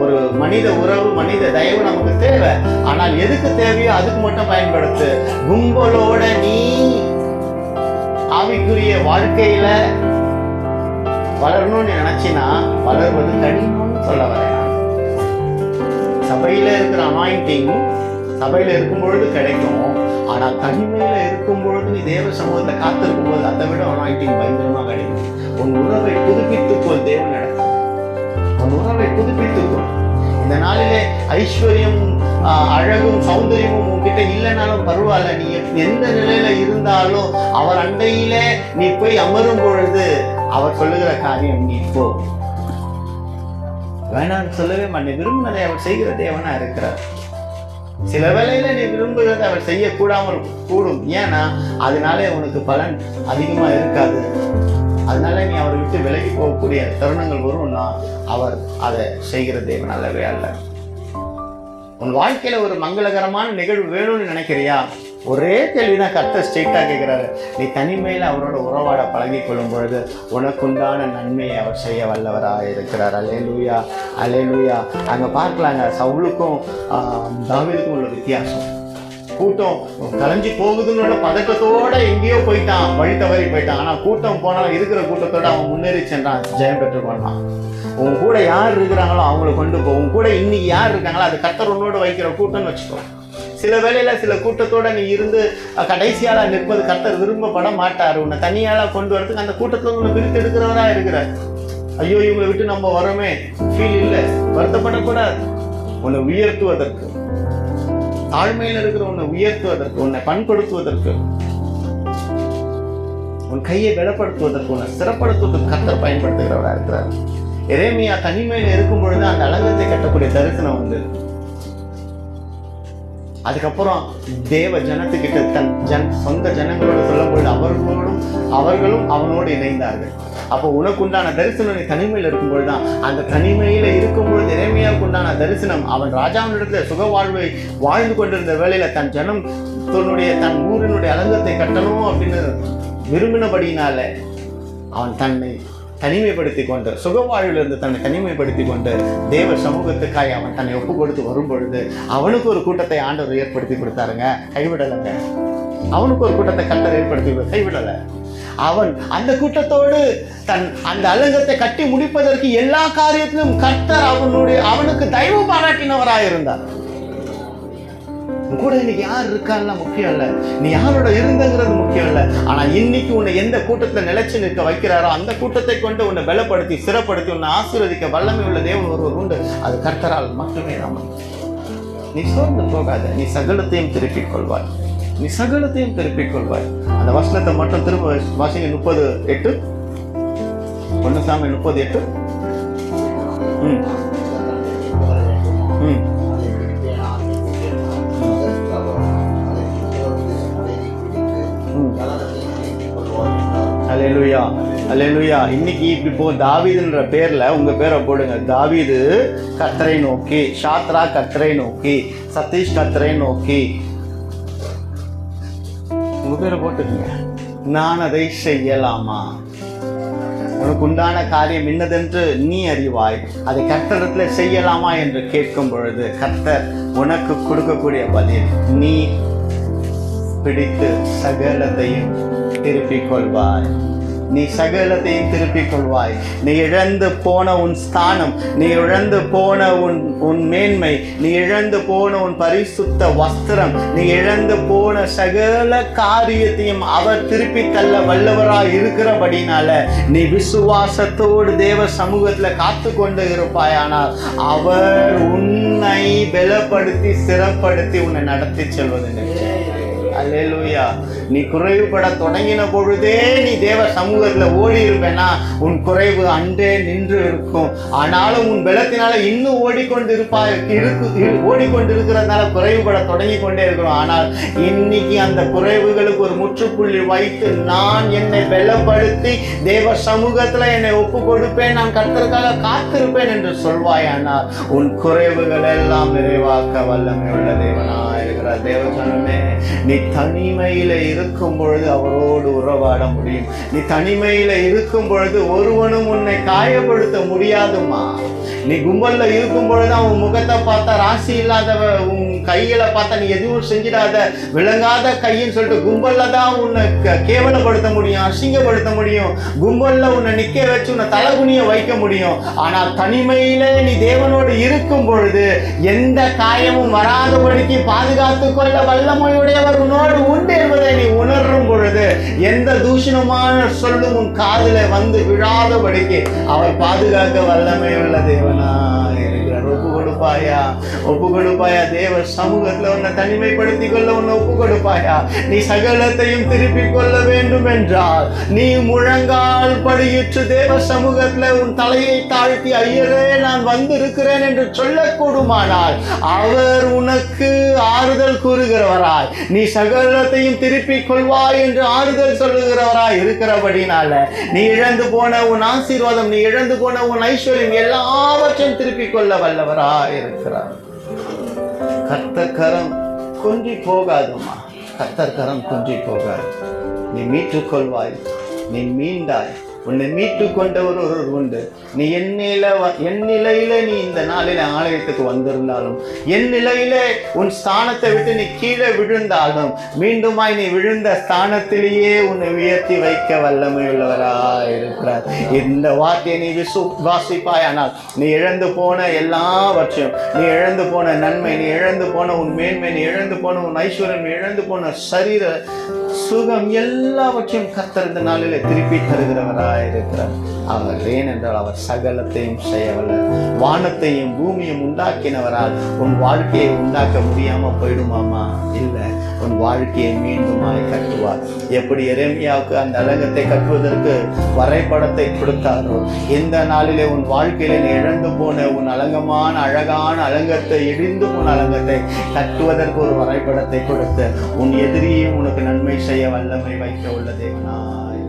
ஒரு மனித உறவு, மனித தயவு நமக்கு தேவை. ஆனால் எதுக்கு தேவையோ அதுக்கு மட்டும் பயன்படுத்து. கும்பலோட நீ ஆவிக்குரிய வாழ்க்கையில வளரணும்னு நினைச்சினா வளர்வது கடினம்னு சொல்ல வரேன். சபையில இருக்கிற அனாயிண்டிங் சபையில இருக்கும் பொழுது கிடைக்கும். ஆனா தனிமையில இருக்கும் பொழுது நீ தேவ சமூகத்தை காத்திருக்கும் போது அதை விட அனாயிண்டிங் பயங்கரமா கிடைக்கும். உன் உறவை புதுப்பித்துக்கொள். தேவன் நடக்கும். உன் உறவை புதுப்பித்துக்கொள். இந்த நாளிலே ஐஸ்வர்யம், அழகும், சௌந்தரியமும் உன்கிட்ட இல்லைனாலும் பரவாயில்ல. நீ எந்த நிலையில இருந்தாலும் அவர் அண்டையில நீ போய் அமரும் பொழுது அவர் சொல்லுகிற காரியம் நீ போ. வேணான்னு சொல்லவே மாட்டேன். விரும்பினதை அவர் செய்கிற தேவனா இருக்கிறார். சில வேளையில நீ விரும்புகிறதை அவர் செய்யக்கூடாமல் கூடும். ஏன்னா அதனாலே உனக்கு பலன் அதிகமா இருக்காது. அதனால நீ அவரை விட்டு விலகி போகக்கூடிய தருணங்கள் வரும்னா அவர் அதை செய்கிற தேவன் அல்லவே அல்ல. உன் வாழ்க்கையில ஒரு மங்களகரமான நிகழ்வு வேணும்னு நினைக்கிறியா? ஒரே கேள்விதான் கர்த்தர் ஸ்ட்ரெயிட்டா கேட்கிறாரு. நீ தனிமையில அவரோட உறவாட பழகி கொள்ளும் பொழுது உனக்குண்டான நன்மையை அவர் செய்ய வல்லவராக இருக்கிறார். அல்லேலூயா, அல்லேலூயா. அங்க பார்க்கலாங்க, சவுலுக்கும் தாவீதுக்கும் உள்ள வித்தியாசம். கூட்டம் கலைஞ்சி போகுதுன்னு பதட்டத்தோட எங்கேயோ போயிட்டான், வழி தவறி போயிட்டான். ஆனா கூட்டம் போனாலும் இருக்கிற கூட்டத்தோட அவன் முன்னேறி சென்றான், ஜெயம் பெற்று கொண்டான். உன் கூட யார் இருக்கிறாங்களோ அவங்களை கொண்டு போ. உன் கூட இன்னைக்கு யார் இருக்காங்களோ அது கர்த்தர் உன்னோட வைக்கிற கூட்டம்னு வச்சுக்கோ. சில வேளையில சில கூட்டத்தோட நீ இருந்து கடைசியால நிற்பது கர்த்தர் விரும்பப்பட மாட்டார். உன்னை தனியால கொண்டு வரதுக்கு அந்த கூட்டத்துல உன்னை பிரித்து எடுக்கிறவரா இருக்கிறார். ஐயோ இவங்களை விட்டு நம்ம வரோமே ஃபீல் இல்லை, வருத்தப்படக்கூடாது. உன்னை உயர்த்துவதற்கு, தாழ்மையில் இருக்கிற உன்னை உயர்த்துவதற்கு, உன்னை பண்படுத்துவதற்கு, உன் கையை பலப்படுத்துவதற்கு, உன்னை சிறப்படுத்துவதற்கு கர்த்தர் பயன்படுத்துகிறவரா இருக்கிறார். எரேமியா தனிமையில இருக்கும் பொழுது அந்த அலங்கத்தை கட்டக்கூடிய தரிசனம் வந்து அதுக்கப்புறம் தேவ ஜனத்துக்கிட்ட தன் சொந்த ஜனங்களோட சொல்லும் பொழுது அவர்களும் அவனோடு இணைந்தார்கள். அப்போ உனக்கு உண்டான தரிசனம் நீ தனிமையில் இருக்கும் பொழுதுதான். அந்த தனிமையில இருக்கும் பொழுது எரேமியாவுக்கு உண்டான தரிசனம், அவன் ராஜாவினிடத்துல சுக வாழ்வை வாழ்ந்து கொண்டிருந்த வேளையில தன் ஜனம் தன் ஊரினுடைய அலங்கத்தை கட்டணும் அப்படின்னு விரும்பினபடினால அவன் தன்னை தனிமைப்படுத்தி கொண்டு, சுகவாழ்விலிருந்து தன்னை தனிமைப்படுத்தி கொண்டு தேவ சமூகத்துக்காய் அவன் தன்னை ஒப்பு கொடுத்து வரும் பொழுது அவனுக்கு ஒரு கூட்டத்தை ஆண்டவர் ஏற்படுத்தி கொடுத்தாருங்க. கைவிடலைங்க. அவனுக்கு ஒரு கூட்டத்தை கர்த்தர் ஏற்படுத்தி கைவிடலை. அவன் அந்த கூட்டத்தோடு அந்த அலங்கத்தை கட்டி முடிப்பதற்கு எல்லா காரியத்திலும் கர்த்தர் அவனுக்கு தயவு பாராட்டினவராக இருந்தார். கூட இன்னைக்கு யார் இருக்கான்னா முக்கியம் இல்லை, நீ யாரோட இருந்தங்கிறது முக்கியம் இல்லை. ஆனா இன்னைக்கு உன்னை எந்த கூட்டத்தை நிலைச்சு நிற்க வைக்கிறாரோ அந்த கூட்டத்தை கொண்டு உன்னை பலப்படுத்தி சிறப்படுத்தி உன்னை ஆசீர்வதிக்க வல்லமை உள்ள தேவன் ஒருவர் உண்டு. அது கர்த்தரால் மட்டுமே நாம. நீ சோர்ந்து போகாத, நீ சகலத்தையும் திருப்பிக் கொள்வாய். நீ சகலத்தையும் திருப்பிக் கொள்வாய். அந்த வசனத்தை மட்டும் திரும்ப வாசிங்க. 30:8. 1 சாமுவேல் 30:8. அல்லேலூயா, அல்லேலூயா. இன்னைக்கு இப்போ தாவீதுன்ற பேர்ல உங்க பேரை போடுங்க. தாவீது கர்த்தரை நோக்கி, ஷாத்ரா கர்த்தரை நோக்கி, சதீஷ் கர்த்தரை நோக்கி உங்க பேரை போட்டுக்கங்க. நான் அதை செய்யலாமா? உனக்கு உண்டான காரியம் என்னதென்று நீ அறிவாய். அதை கர்த்தரிடத்துல செய்யலாமா என்று கேட்கும் பொழுது கர்த்தர் உனக்கு கொடுக்கக்கூடிய பதில், நீ பிடித்து சகலத்தையும் திருப்பிக் கொள்வாய். நீ சகலத்தையும் திருப்பிக் கொள்வாய். நீ இழந்து போன உன் ஸ்தானம், நீ இழந்து போன உன் மேன்மை, நீ இழந்து போன உன் பரிசுத்த வஸ்திரம், நீ இழந்து போன சகல காரியத்தையும் அவர் திருப்பி தள்ள வல்லவராய் இருக்கிறபடினால நீ விசுவாசத்தோடு தேவ சமூகத்துல காத்து கொண்டு இருப்பாயானால் அவர் உன்னை பலப்படுத்தி சிறப்படுத்தி உன்னை நடத்தி செல்வது. அல்லேலூயா. நீ குறைவுபட தொடங்கின பொழுதே நீ தேவ சமூகத்துல ஓடி இருப்பேனா உன் குறைவு அன்றே நின்று இருக்கும். ஆனாலும் உன் பலத்தினால இன்னும் ஓடிக்கொண்டிருக்கிறதுனால குறைவுபட தொடங்கி கொண்டே இருக்கிறோம். ஆனால் இன்னைக்கு அந்த குறைவுகளுக்கு ஒரு முற்றுப்புள்ளி வைத்து நான் என்னை பலப்படுத்தி தேவ சமூகத்துல என்னை ஒப்பு கொடுப்பேன், நான் கர்த்தருக்காக காத்திருப்பேன் என்று சொல்வாயானால் உன் குறைவுகள் எல்லாம் நிறைவாக்க வல்லமை உள்ள தேவனா இருக்கிறார். தேவஜனமே, நீ தனிமையில இருக்கும் பொழுது அவரோடு உறவாட முடியும். நீ தனிமையில இருக்கும் பொழுது ஒருவனும் உன்னை காயப்படுத்த முடியாதுமா. நீ கும்பல்ல இருக்கும் பொழுது அவன் முகத்தை பார்த்தா ராசி இல்லாதவ, உன் கையில பார்த்தா நீ எதுவும் செஞ்சிடாத விளங்காத கைன்னு சொல்லிட்டு கும்பல்ல தான் உன்னை கேவலப்படுத்த முடியும், அசிங்கப்படுத்த முடியும். கும்பல்ல உன்னை நிக்க வச்சு உன்னை தலகுனிய வைக்க முடியும். ஆனால் தனிமையில நீ தேவனோடு இருக்கும் பொழுது எந்த காயமும் வராதபடிக்கு பாதுகாத்து கொள்ள வல்லமையுடையவர் உன்னோடு உண்டு என்பதை நீ உணரும் பொழுது எந்த தூஷணமான சொல்லும் உன் காதுல வந்து விழாதபடிக்கு அவர் பாதுகாக்க வல்லமை உள்ள தேவனா இருக்கிறார். ஒப்பு கொடுப்பாயா? தேவ சமூகத்துல உன்னை தனிமைப்படுத்தி கொள்ள உன்னை ஒப்பு கொடுப்பாயா? நீ சகலத்தையும் திருப்பிக் கொள்ள வேண்டும் என்றால் நீ முழங்கால் படியிற்று தேவ சமூகத்துல உன் தலையை தாழ்த்தி ஐயரே நான் வந்து இருக்கிறேன் என்று சொல்லக்கூடுமானால் அவர் உனக்கு ஆறுதல் கூறுகிறவராய், நீ சகலத்தையும் திருப்பிக் கொள்வாய் என்று ஆறுதல் சொல்லுகிறவராய் இருக்கிறபடினால நீ இழந்து போன உன் ஆசீர்வாதம், நீ இழந்து போன உன் ஐஸ்வர்யம் எல்லாவற்றையும் திருப்பிக் கொள்ள வல்லவராய் இருக்கிறார். கர்த்தர் கரம் குன்றி போகாதுமா. கர்த்தர் கரம் குன்றி போகாது. நீ மீட்டுக் கொள்வாய். நீ மீண்டாய். உன்னை மீட்டு கொண்டவர் ஒருவர் உண்டு. நீ என் நிலையில நீ இந்த நாளில ஆலயத்துக்கு வந்திருந்தாலும், என் நிலையில உன் ஸ்தானத்தை விட்டு நீ கீழே விழுந்தாலும் மீண்டுமாய் நீ விழுந்த ஸ்தானத்திலேயே உன்னை உயர்த்தி வைக்க வல்லமை உள்ளவராய் இருக்கிறார். இந்த வார்த்தையை நீ வாசிப்பாயானால் நீ இழந்து போன எல்லாவற்றையும், நீ இழந்து போன நன்மை, நீ இழந்து போன உன் மேன்மை, நீ இழந்து போன உன் ஐஸ்வர்யம், நீ இழந்து போன சரீர சுகம் எல்லாவற்றையும் கர்த்தர் இந்த நாளிலே திருப்பி தருகிறவராய் இருக்கிறார். அவர் ஏனென்றால் அவர் சகலத்தையும் செய்யவல்ல. வானத்தையும் பூமியும் உண்டாக்கினவரால் உன் வாழ்க்கையை உண்டாக்க முடியாம போயிடுமாமா? இல்லை, உன் வாழ்க்கையை மீண்டுமாய் கட்டுவார். எப்படி எரேமியாவுக்கு அந்த அலங்கத்தை கட்டுவதற்கு வரைபடத்தை கொடுத்தாரோ, இந்த நாளிலே உன் வாழ்க்கையில நீ இழந்து போன உன் அலங்கமான அழகான அலங்கத்தை, இடிந்து போன அலங்கத்தை கட்டுவதற்கு ஒரு வரைபடத்தை கொடுத்து உன் எதிரியும் உனக்கு நன்மை செய்ய வல்லமை வைக்க உள்ள தேவனாய்